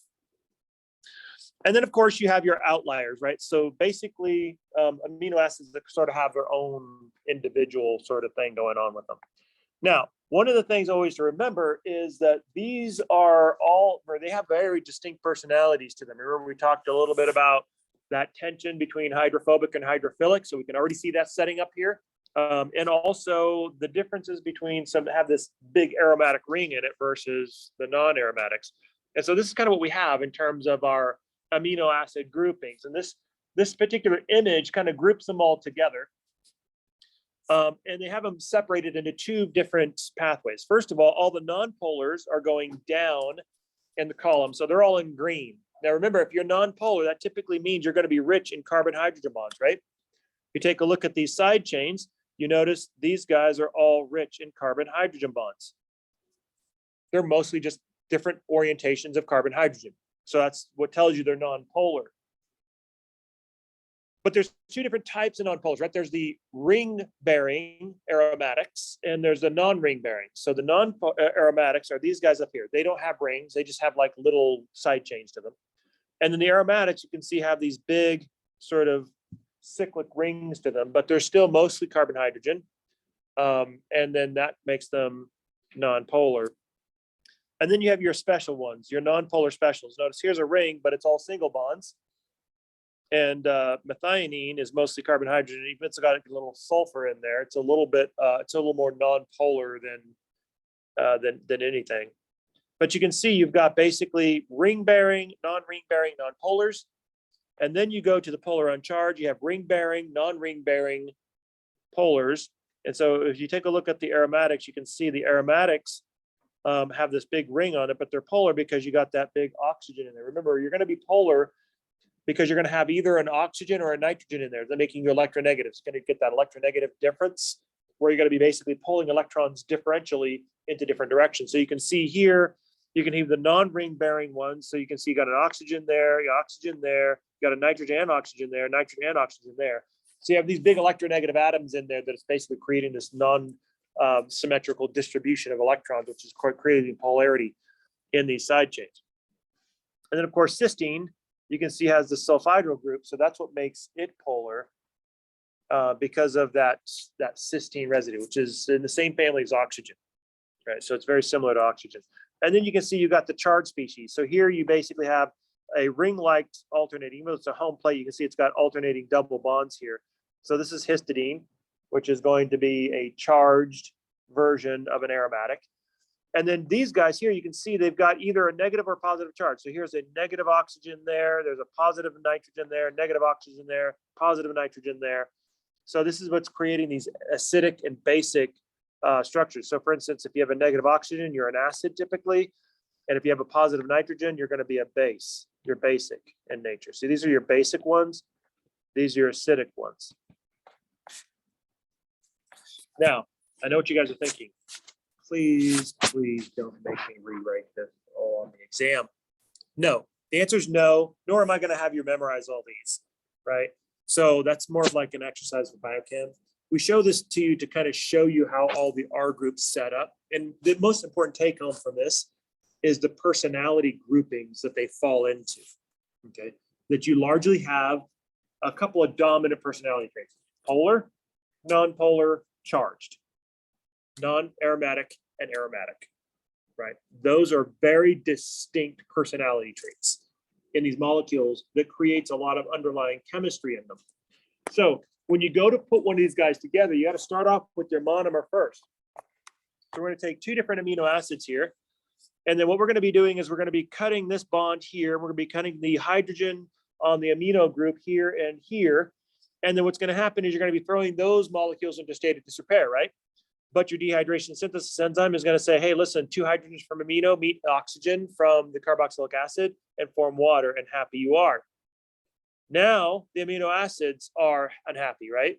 And then, of course, you have your outliers, right? So basically, amino acids that sort of have their own individual sort of thing going on with them. Now, one of the things always to remember is that these are all, or they have very distinct personalities to them. Remember, we talked a little bit about that tension between hydrophobic and hydrophilic. So we can already see that setting up here. And also the differences between some that have this big aromatic ring in it versus the non-aromatics. And so this is kind of what we have in terms of our amino acid groupings. And this particular image kind of groups them all together. And they have them separated into two different pathways. First of all the non-polars are going down in the column. So they're all in green. Now, remember, if you're non-polar, that typically means you're going to be rich in carbon-hydrogen bonds, right? If you take a look at these side chains, you notice these guys are all rich in carbon-hydrogen bonds. They're mostly just different orientations of carbon-hydrogen. So that's what tells you they're non-polar. But there's two different types of nonpolars, right? There's the ring-bearing aromatics, and there's the non-ring-bearing. So the non-aromatics are these guys up here. They don't have rings. They just have like little side chains to them. And then the aromatics, you can see, have these big sort of cyclic rings to them, but they're still mostly carbon-hydrogen. And then that makes them non-polar. And then you have your special ones, your non-polar specials. Notice here's a ring, but it's all single bonds. And methionine is mostly carbon hydrogen. Even it's got a little sulfur in there. It's a little bit, it's a little more non-polar than anything. But you can see you've got basically ring-bearing, non-ring-bearing, non-polars. And then you go to the polar uncharged. You have ring-bearing, non-ring-bearing polars. And so if you take a look at the aromatics, you can see the aromatics have this big ring on it, but they're polar because you got that big oxygen in there. Remember, you're going to be polar because you're going to have either an oxygen or a nitrogen in there. They're making you electronegative. It's going to get that electronegative difference where you're going to be basically pulling electrons differentially into different directions. So you can see here, you can have the non-ring bearing ones. So you can see you got an oxygen there, you got oxygen there, you got a nitrogen and oxygen there, nitrogen and oxygen there. So you have these big electronegative atoms in there that is basically creating this non-symmetrical distribution of electrons, which is creating polarity in these side chains. And then, of course, cysteine, you can see has the sulfhydryl group. So that's what makes it polar because of that cysteine residue, which is in the same family as oxygen, right? So it's very similar to oxygen. And then you can see you got the charged species. So here you basically have a ring-like alternating, even though it's a home plate, you can see it's got alternating double bonds here. So this is histidine, which is going to be a charged version of an aromatic. And then these guys here, you can see they've got either a negative or positive charge. So here's a negative oxygen there. There's a positive nitrogen there, negative oxygen there, positive nitrogen there. So this is what's creating these acidic and basic structures. So for instance, if you have a negative oxygen, you're an acid typically. And if you have a positive nitrogen, you're going to be a base. You're basic in nature. So these are your basic ones. These are your acidic ones. Now, I know what you guys are thinking. Please don't make me rewrite this all on the exam. No, the answer is no, nor am I going to have you memorize all these, right? So that's more of like an exercise for biochem. We show this to you to kind of show you how all the R groups set up. And the most important take home from this is the personality groupings that they fall into, okay? That you largely have a couple of dominant personality traits: polar, non-polar, charged, non-aromatic, and aromatic, right? Those are very distinct personality traits in these molecules that creates a lot of underlying chemistry in them. So when you go to put one of these guys together, you got to start off with your monomer first. So we're going to take two different amino acids here. And then what we're going to be doing is we're going to be cutting this bond here. We're going to be cutting the hydrogen on the amino group here and here. And then what's going to happen is you're going to be throwing those molecules into a state of disrepair, right? But your dehydration synthesis enzyme is going to say, hey, listen, two hydrogens from amino meet oxygen from the carboxylic acid and form water, and happy you are. Now the amino acids are unhappy, right?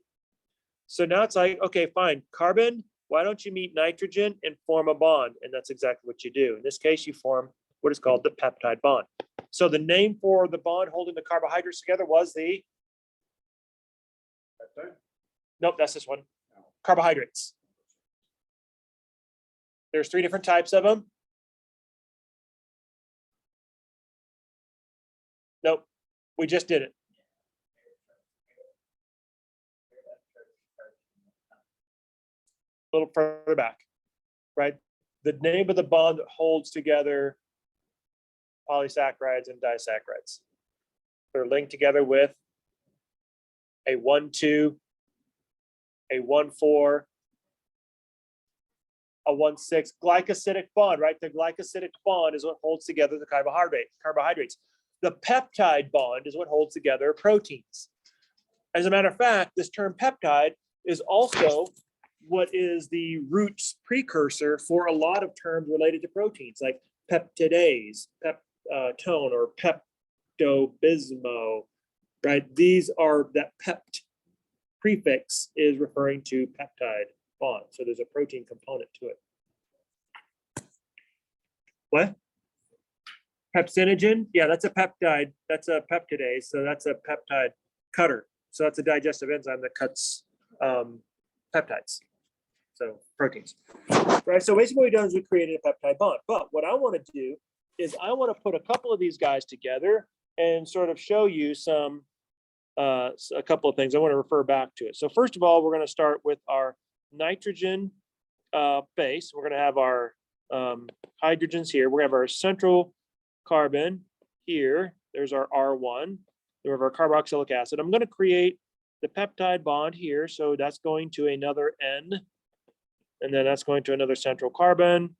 So now it's like, okay, fine, carbon, why don't you meet nitrogen and form a bond? And that's exactly what you do. In this case, you form what is called the peptide bond. So the name for the bond holding the carbohydrates together was the, Peptide? nope, that's this one, carbohydrates. There's 3 different types of them. Nope, we just did it. A little further back, right? The name of the bond that holds together polysaccharides and disaccharides. They're linked together with a 1,2, a 1,4, a 1,6 glycosidic bond, right? The glycosidic bond is what holds together the carbohydrates. The peptide bond is what holds together proteins. As a matter of fact, this term peptide is also what is the root precursor for a lot of terms related to proteins, like peptidase, peptone, or peptobismo, right? These are, that pept prefix is referring to peptide bond. So there's a protein component to it. What? Pepsinogen? Yeah, that's a peptide. That's a peptidase. So that's a peptide cutter. So that's a digestive enzyme that cuts peptides. So proteins, right? So basically what we've done is we created a peptide bond. But what I want to do is I want to put a couple of these guys together and sort of show you some, a couple of things. I want to refer back to it. So first of all, we're going to start with our nitrogen base. We're going to have our hydrogens here. We're going to have our central carbon here. There's our R1. We have our carboxylic acid. I'm going to create the peptide bond here. So that's going to another N. And then that's going to another central carbon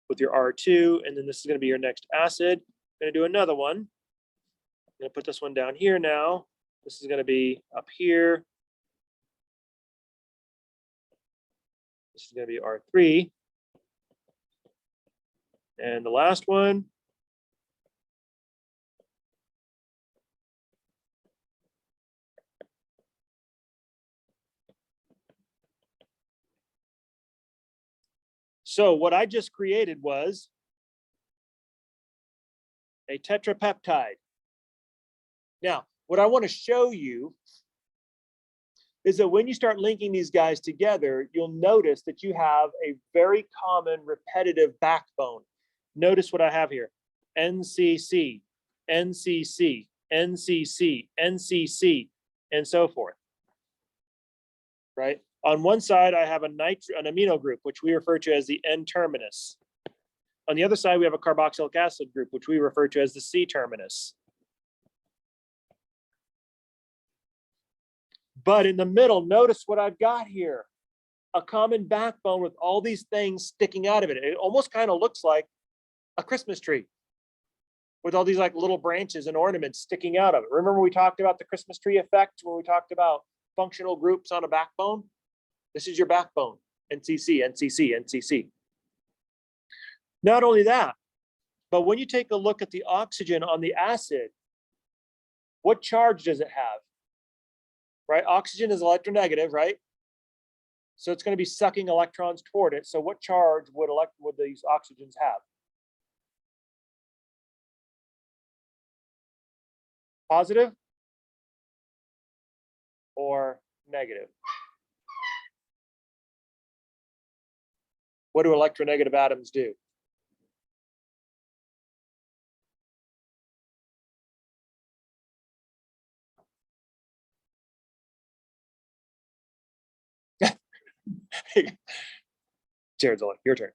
with your R2. And then this is going to be your next acid. I'm going to do another one. I'm going to put this one down here now. This is going to be up here. This is going to be R3. And the last one. So what I just created was a tetrapeptide. Now, what I want to show you is that when you start linking these guys together, you'll notice that you have a very common repetitive backbone. Notice what I have here: NCC, NCC, NCC, NCC, and so forth, right? On one side, I have an amino group, which we refer to as the N-terminus. On the other side, we have a carboxylic acid group, which we refer to as the C-terminus. But in the middle, notice what I've got here: a common backbone with all these things sticking out of it. It almost kind of looks like a Christmas tree with all these like little branches and ornaments sticking out of it. Remember we talked about the Christmas tree effect when we talked about functional groups on a backbone? This is your backbone, NCC, NCC, NCC. Not only that, but when you take a look at the oxygen on the acid, what charge does it have? Right, oxygen is electronegative, right? So it's going to be sucking electrons toward it. So what charge would these oxygens have? Positive or negative? What do electronegative atoms do? Jared's on, your turn.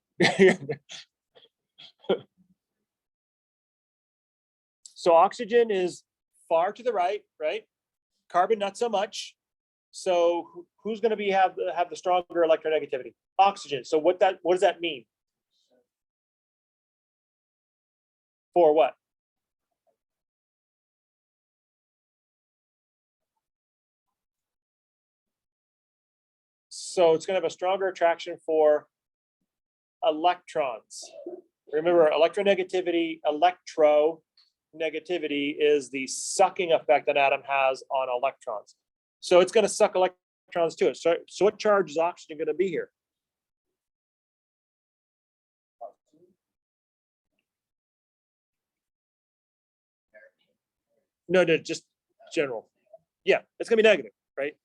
So oxygen is far to the right, right? Carbon, not so much. So who's going to have the stronger electronegativity? Oxygen. So what does that mean? For what? So it's going to have a stronger attraction for electrons. Remember, electronegativity is the sucking effect an atom has on electrons. So it's going to suck electrons to it. So what charge is oxygen going to be here? No, just general. Yeah, it's gonna be negative, right?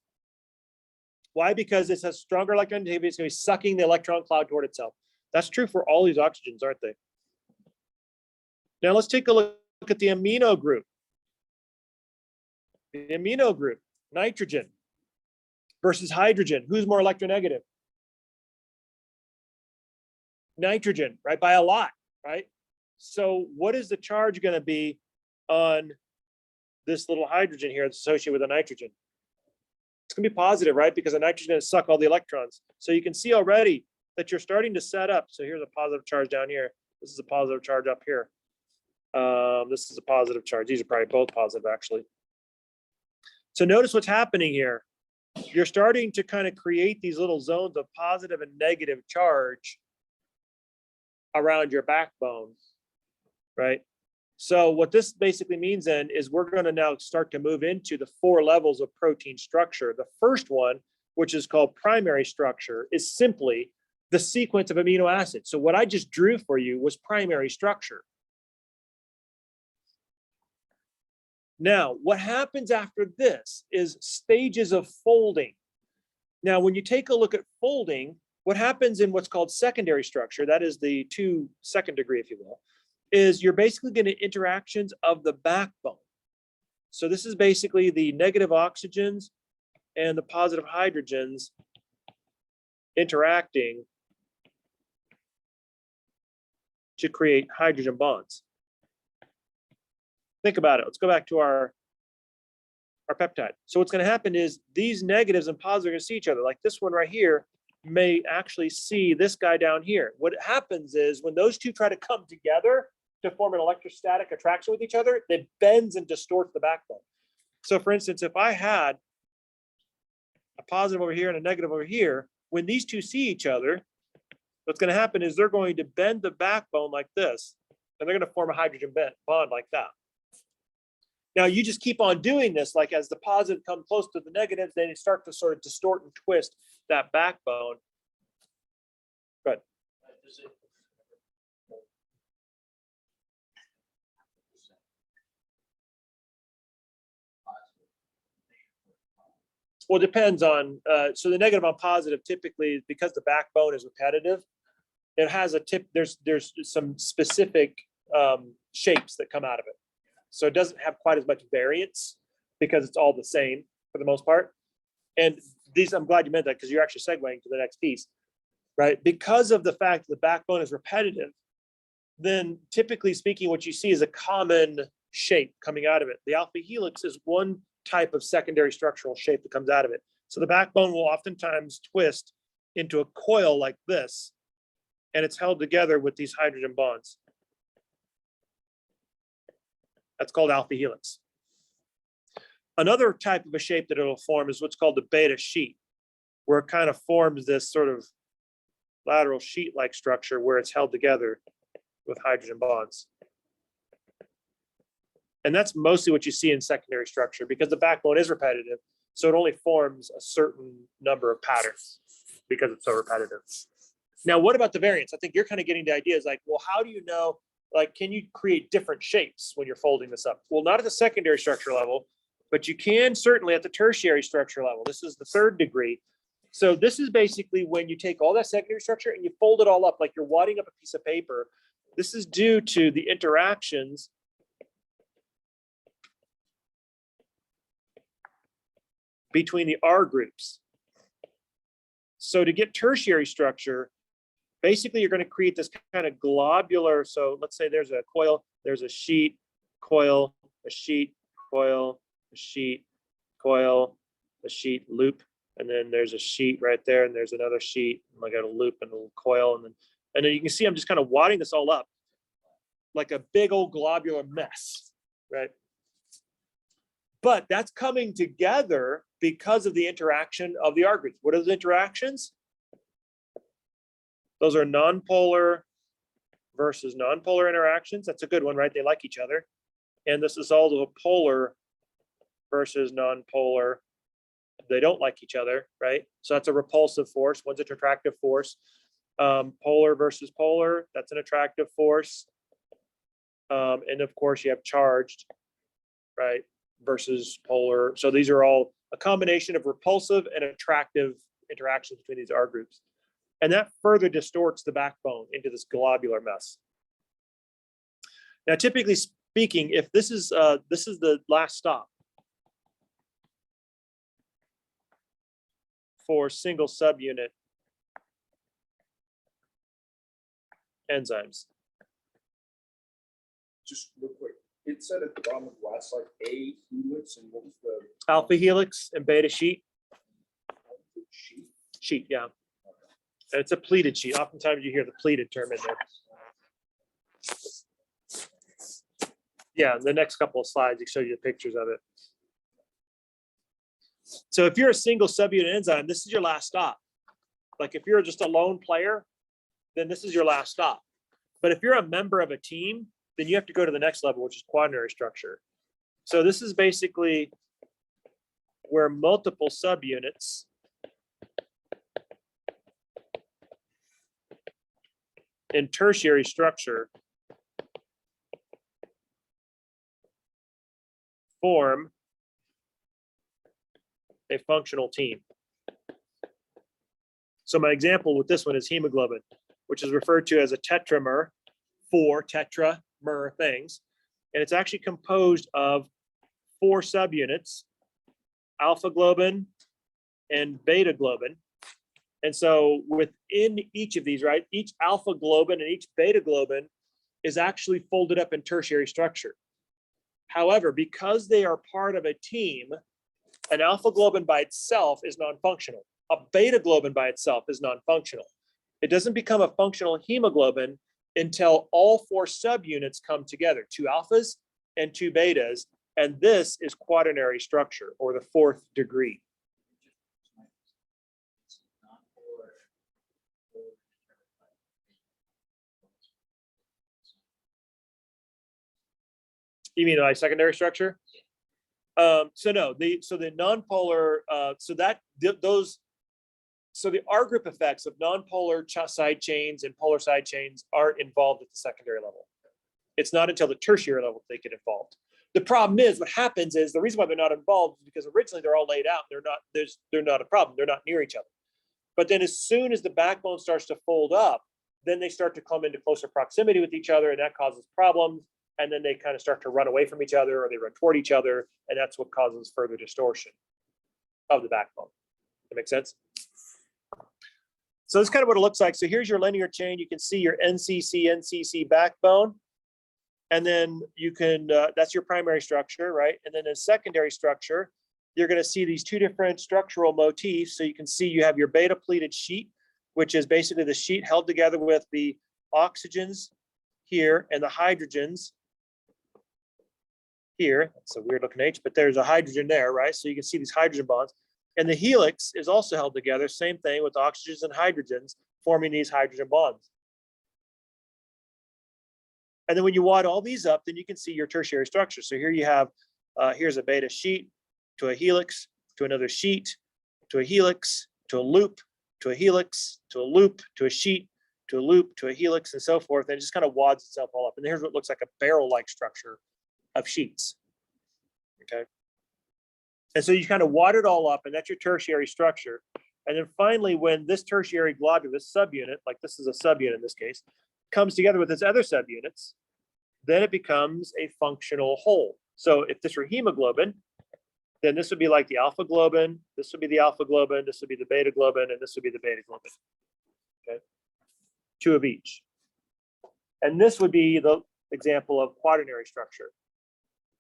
Why? Because it has stronger electron negativity. It's gonna be sucking the electron cloud toward itself. That's true for all these oxygens, aren't they? Now let's take a look at the amino group. The amino group, nitrogen versus hydrogen. Who's more electronegative? Nitrogen, right? By a lot, right? So what is the charge going to be on this little hydrogen here that's associated with a nitrogen? It's going to be positive, right? Because the nitrogen is going to suck all the electrons. So you can see already that you're starting to set up. So here's a positive charge down here. This is a positive charge up here. This is a positive charge. These are probably both positive, actually. So notice what's happening here. You're starting to kind of create these little zones of positive and negative charge around your backbone, right? So what this basically means then is we're going to now start to move into the 4 levels of protein structure. The first one, which is called primary structure, is simply the sequence of amino acids. So what I just drew for you was primary structure. Now, what happens after this is stages of folding. Now, when you take a look at folding, what happens in what's called secondary structure, that is the 2nd degree, if you will, is you're basically getting interactions of the backbone. So this is basically the negative oxygens and the positive hydrogens interacting to create hydrogen bonds. Think about it. Let's go back to our peptide. So what's going to happen is these negatives and positives are going to see each other. Like this one right here may actually see this guy down here. What happens is when those two try to come together to form an electrostatic attraction with each other, it bends and distorts the backbone. So for instance, if I had a positive over here and a negative over here, when these two see each other, what's going to happen is they're going to bend the backbone like this, and they're going to form a hydrogen bond like that. Now you just keep on doing this, like as the positive come close to the negatives, then you start to sort of distort and twist that backbone. Good. Well, it depends on, so the negative on positive typically, because the backbone is repetitive, it has a tip, there's some specific shapes that come out of it. So it doesn't have quite as much variance because it's all the same for the most part. And these, I'm glad you meant that because you're actually segueing to the next piece, right? Because of the fact that the backbone is repetitive, then typically speaking, what you see is a common shape coming out of it. The alpha helix is one type of secondary structural shape that comes out of it. So the backbone will oftentimes twist into a coil like this, and it's held together with these hydrogen bonds. That's called alpha helix. Another type of a shape that it'll form is what's called the beta sheet, where it kind of forms this sort of lateral sheet-like structure where it's held together with hydrogen bonds. And that's mostly what you see in secondary structure because the backbone is repetitive. So it only forms a certain number of patterns because it's so repetitive. Now, what about the variance? I think you're kind of getting the idea is like, well, how do you know, like, can you create different shapes when you're folding this up? Well, not at the secondary structure level, but you can certainly at the tertiary structure level. This is the 3rd degree. So this is basically when you take all that secondary structure and you fold it all up like you're wadding up a piece of paper. This is due to the interactions between the R groups. So to get tertiary structure, basically you're going to create this kind of globular. So let's say there's a coil, there's a sheet, coil, a sheet, coil, a sheet, coil, a sheet, loop, and then there's a sheet right there, and there's another sheet, and I got a loop and a little coil, and then you can see I'm just kind of wadding this all up like a big old globular mess, right? But that's coming together because of the interaction of the R groups. What are those interactions? Those are nonpolar versus nonpolar interactions. That's a good one, right? They like each other. And this is also polar versus nonpolar. They don't like each other, right? So that's a repulsive force. One's an attractive force. Polar versus polar, that's an attractive force. And of course you have charged, right? versus polar. So these are all a combination of repulsive and attractive interactions between these R groups. And that further distorts the backbone into this globular mess. Now, typically speaking, if this is the last stop for single subunit enzymes. Just real quick, it said at the bottom of the last slide, A helix, and what was the Alpha helix and beta sheet. sheet? Sheet, yeah. And it's a pleated sheet. Oftentimes you hear the pleated term in there. Yeah, the next couple of slides, it shows you the pictures of it. So if you're a single subunit enzyme, this is your last stop. Like if you're just a lone player, then this is your last stop. But if you're a member of a team, then you have to go to the next level, which is quaternary structure. So this is basically where multiple subunits in tertiary structure form a functional team. So my example with this one is hemoglobin, which is referred to as a tetramer, 4 tetramer things. And it's actually composed of 4 subunits, alpha globin and beta globin. And so within each of these, right, each alpha globin and each beta globin is actually folded up in tertiary structure. However, because they are part of a team, an alpha globin by itself is non-functional. A beta globin by itself is non-functional. It doesn't become a functional hemoglobin until all 4 subunits come together, 2 alphas and 2 betas, and this is quaternary structure, or the 4th degree. You mean like secondary structure? So no, the nonpolar, so the R group effects of nonpolar side chains and polar side chains aren't involved at the secondary level. It's not until the tertiary level they get involved. The problem is, what happens is, the reason why they're not involved is because originally they're all laid out. They're not a problem. They're not near each other. But then as soon as the backbone starts to fold up, then they start to come into closer proximity with each other, and that causes problems. And then they kind of start to run away from each other, or they run toward each other, and that's what causes further distortion of the backbone. That makes sense? So this is kind of what it looks like. So here's your linear chain. You can see your NCC backbone. And then you can, that's your primary structure, right? And then in secondary structure, you're going to see these 2 different structural motifs. So you can see you have your beta pleated sheet, which is basically the sheet held together with the oxygens here and the hydrogens here. It's a weird looking H, but there's a hydrogen there, right? So you can see these hydrogen bonds. And the helix is also held together, same thing, with oxygens and hydrogens forming these hydrogen bonds. And then when you wad all these up, then you can see your tertiary structure. So here you have, here's a beta sheet to a helix, to another sheet, to a helix, to a loop, to a helix, to a loop, to a sheet, to a loop, to a helix, and so forth. And it just kind of wads itself all up. And here's what looks like a barrel-like structure of sheets. Okay. And so you kind of wad it all up, and that's your tertiary structure. And then finally, when this tertiary globule, this subunit, like this is a subunit in this case, comes together with its other subunits, then it becomes a functional whole. So if this were hemoglobin, then this would be like the alpha globin, this would be the alpha globin, this would be the beta globin, and this would be the beta globin. Okay, 2 of each. And this would be the example of quaternary structure.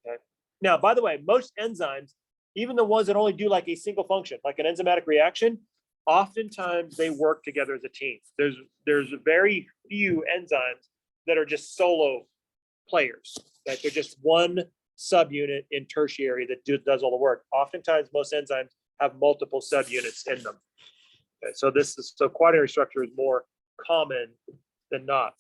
Okay. Now, by the way, most enzymes, even the ones that only do like a single function, like an enzymatic reaction, oftentimes they work together as a team. There's very few enzymes that are just solo players, that they're just one subunit in tertiary that does all the work. Oftentimes, most enzymes have multiple subunits in them. Okay, so quaternary structure is more common than not.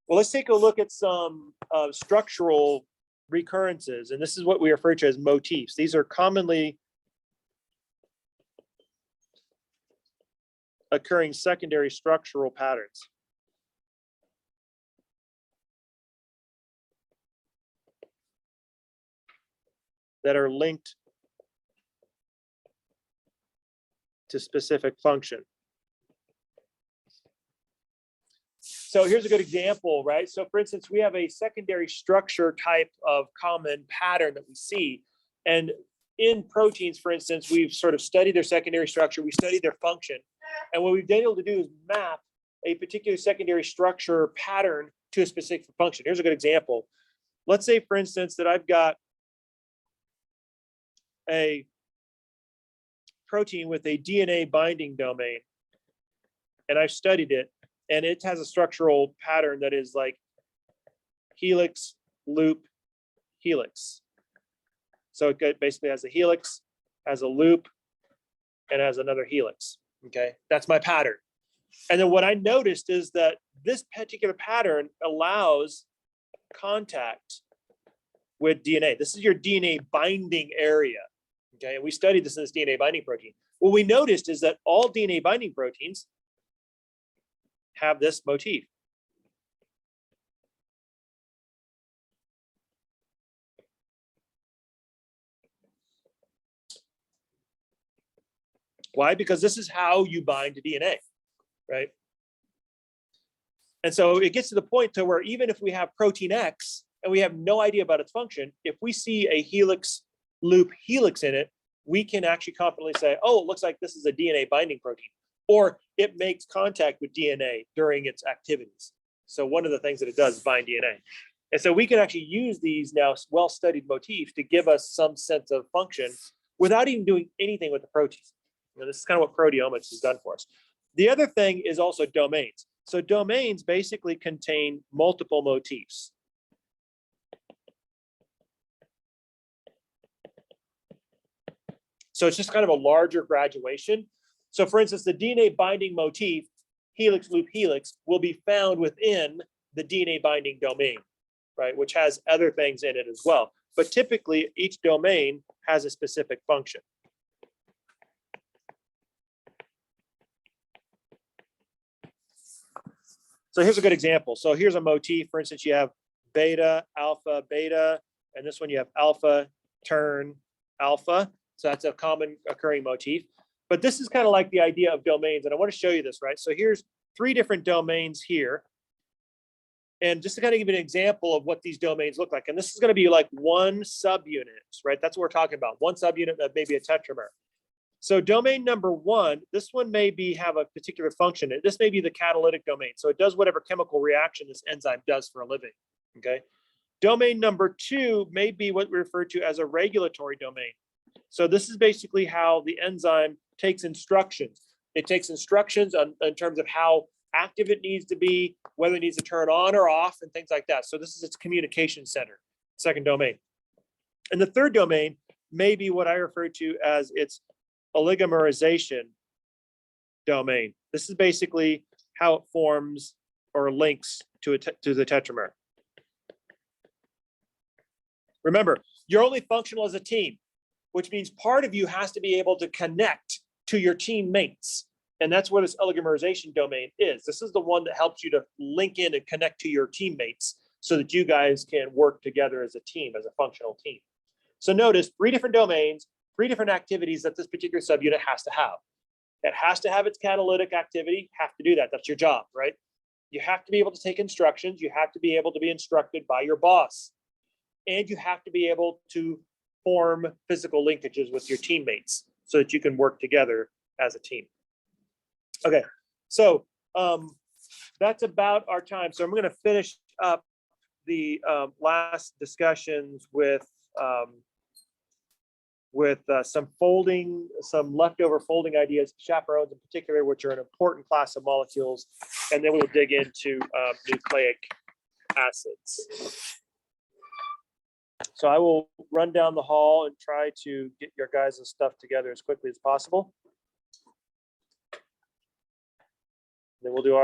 Well, let's take a look at some structural recurrences, and this is what we refer to as motifs. These are commonly occurring secondary structural patterns. that are linked to specific function. So here's a good example, right? So for instance, we have a secondary structure type of common pattern that we see. And in proteins, for instance, we've sort of studied their secondary structure, we studied their function. And what we've been able to do is map a particular secondary structure pattern to a specific function. Here's a good example. Let's say, for instance, that I've got a protein with a DNA binding domain, and I've studied it, and it has a structural pattern that is like helix, loop, helix. So it basically has a helix, has a loop, and has another helix. Okay, that's my pattern. And then what I noticed is that this particular pattern allows contact with DNA. This is your DNA binding area. Okay, and we studied this in this DNA binding protein. What we noticed is that all DNA binding proteins have this motif. Why? Because this is how you bind to DNA, right? And so it gets to the point to where even if we have protein X and we have no idea about its function, if we see a helix, loop, helix in it, we can actually confidently say, oh, it looks like this is a DNA binding protein, or it makes contact with DNA during its activities. So one of the things that it does is bind DNA. And so we can actually use these now well-studied motifs to give us some sense of function without even doing anything with the protein. You know, this is kind of what proteomics has done for us. The other thing is also domains. So domains basically contain multiple motifs. So it's just kind of a larger graduation. So for instance, the DNA binding motif, helix, loop, helix, will be found within the DNA binding domain, right? Which has other things in it as well. But typically each domain has a specific function. So here's a good example. So here's a motif. For instance, you have beta, alpha, beta, and this one you have alpha, turn, alpha. So that's a common occurring motif. But this is kind of like the idea of domains. And I want to show you this, right? So here's 3 different domains here. And just to kind of give you an example of what these domains look like. And this is going to be like one subunit, right? That's what we're talking about. One subunit that may be a tetramer. So domain number 1, this one may have a particular function. This may be the catalytic domain. So it does whatever chemical reaction this enzyme does for a living, okay? Domain number 2 may be what we refer to as a regulatory domain. So this is basically how the enzyme takes instructions. It takes instructions in terms of how active it needs to be, whether it needs to turn on or off, and things like that. So this is its communication center, second domain. And the third domain may be what I refer to as its oligomerization domain. This is basically how it forms or links to the tetramer. Remember, you're only functional as a team, which means part of you has to be able to connect to your teammates. And that's what this oligomerization domain is. This is the one that helps you to link in and connect to your teammates so that you guys can work together as a team, as a functional team. So notice 3 different domains, 3 different activities that this particular subunit has to have. It has to have its catalytic activity, have to do that. That's your job, right? You have to be able to take instructions. You have to be able to be instructed by your boss. And you have to be able to form physical linkages with your teammates so that you can work together as a team. Okay, so that's about our time. So I'm going to finish up the last discussions with some leftover folding ideas, chaperones in particular, which are an important class of molecules, and then we'll dig into nucleic acids. So I will run down the hall and try to get your guys' stuff together as quickly as possible. Then we'll do our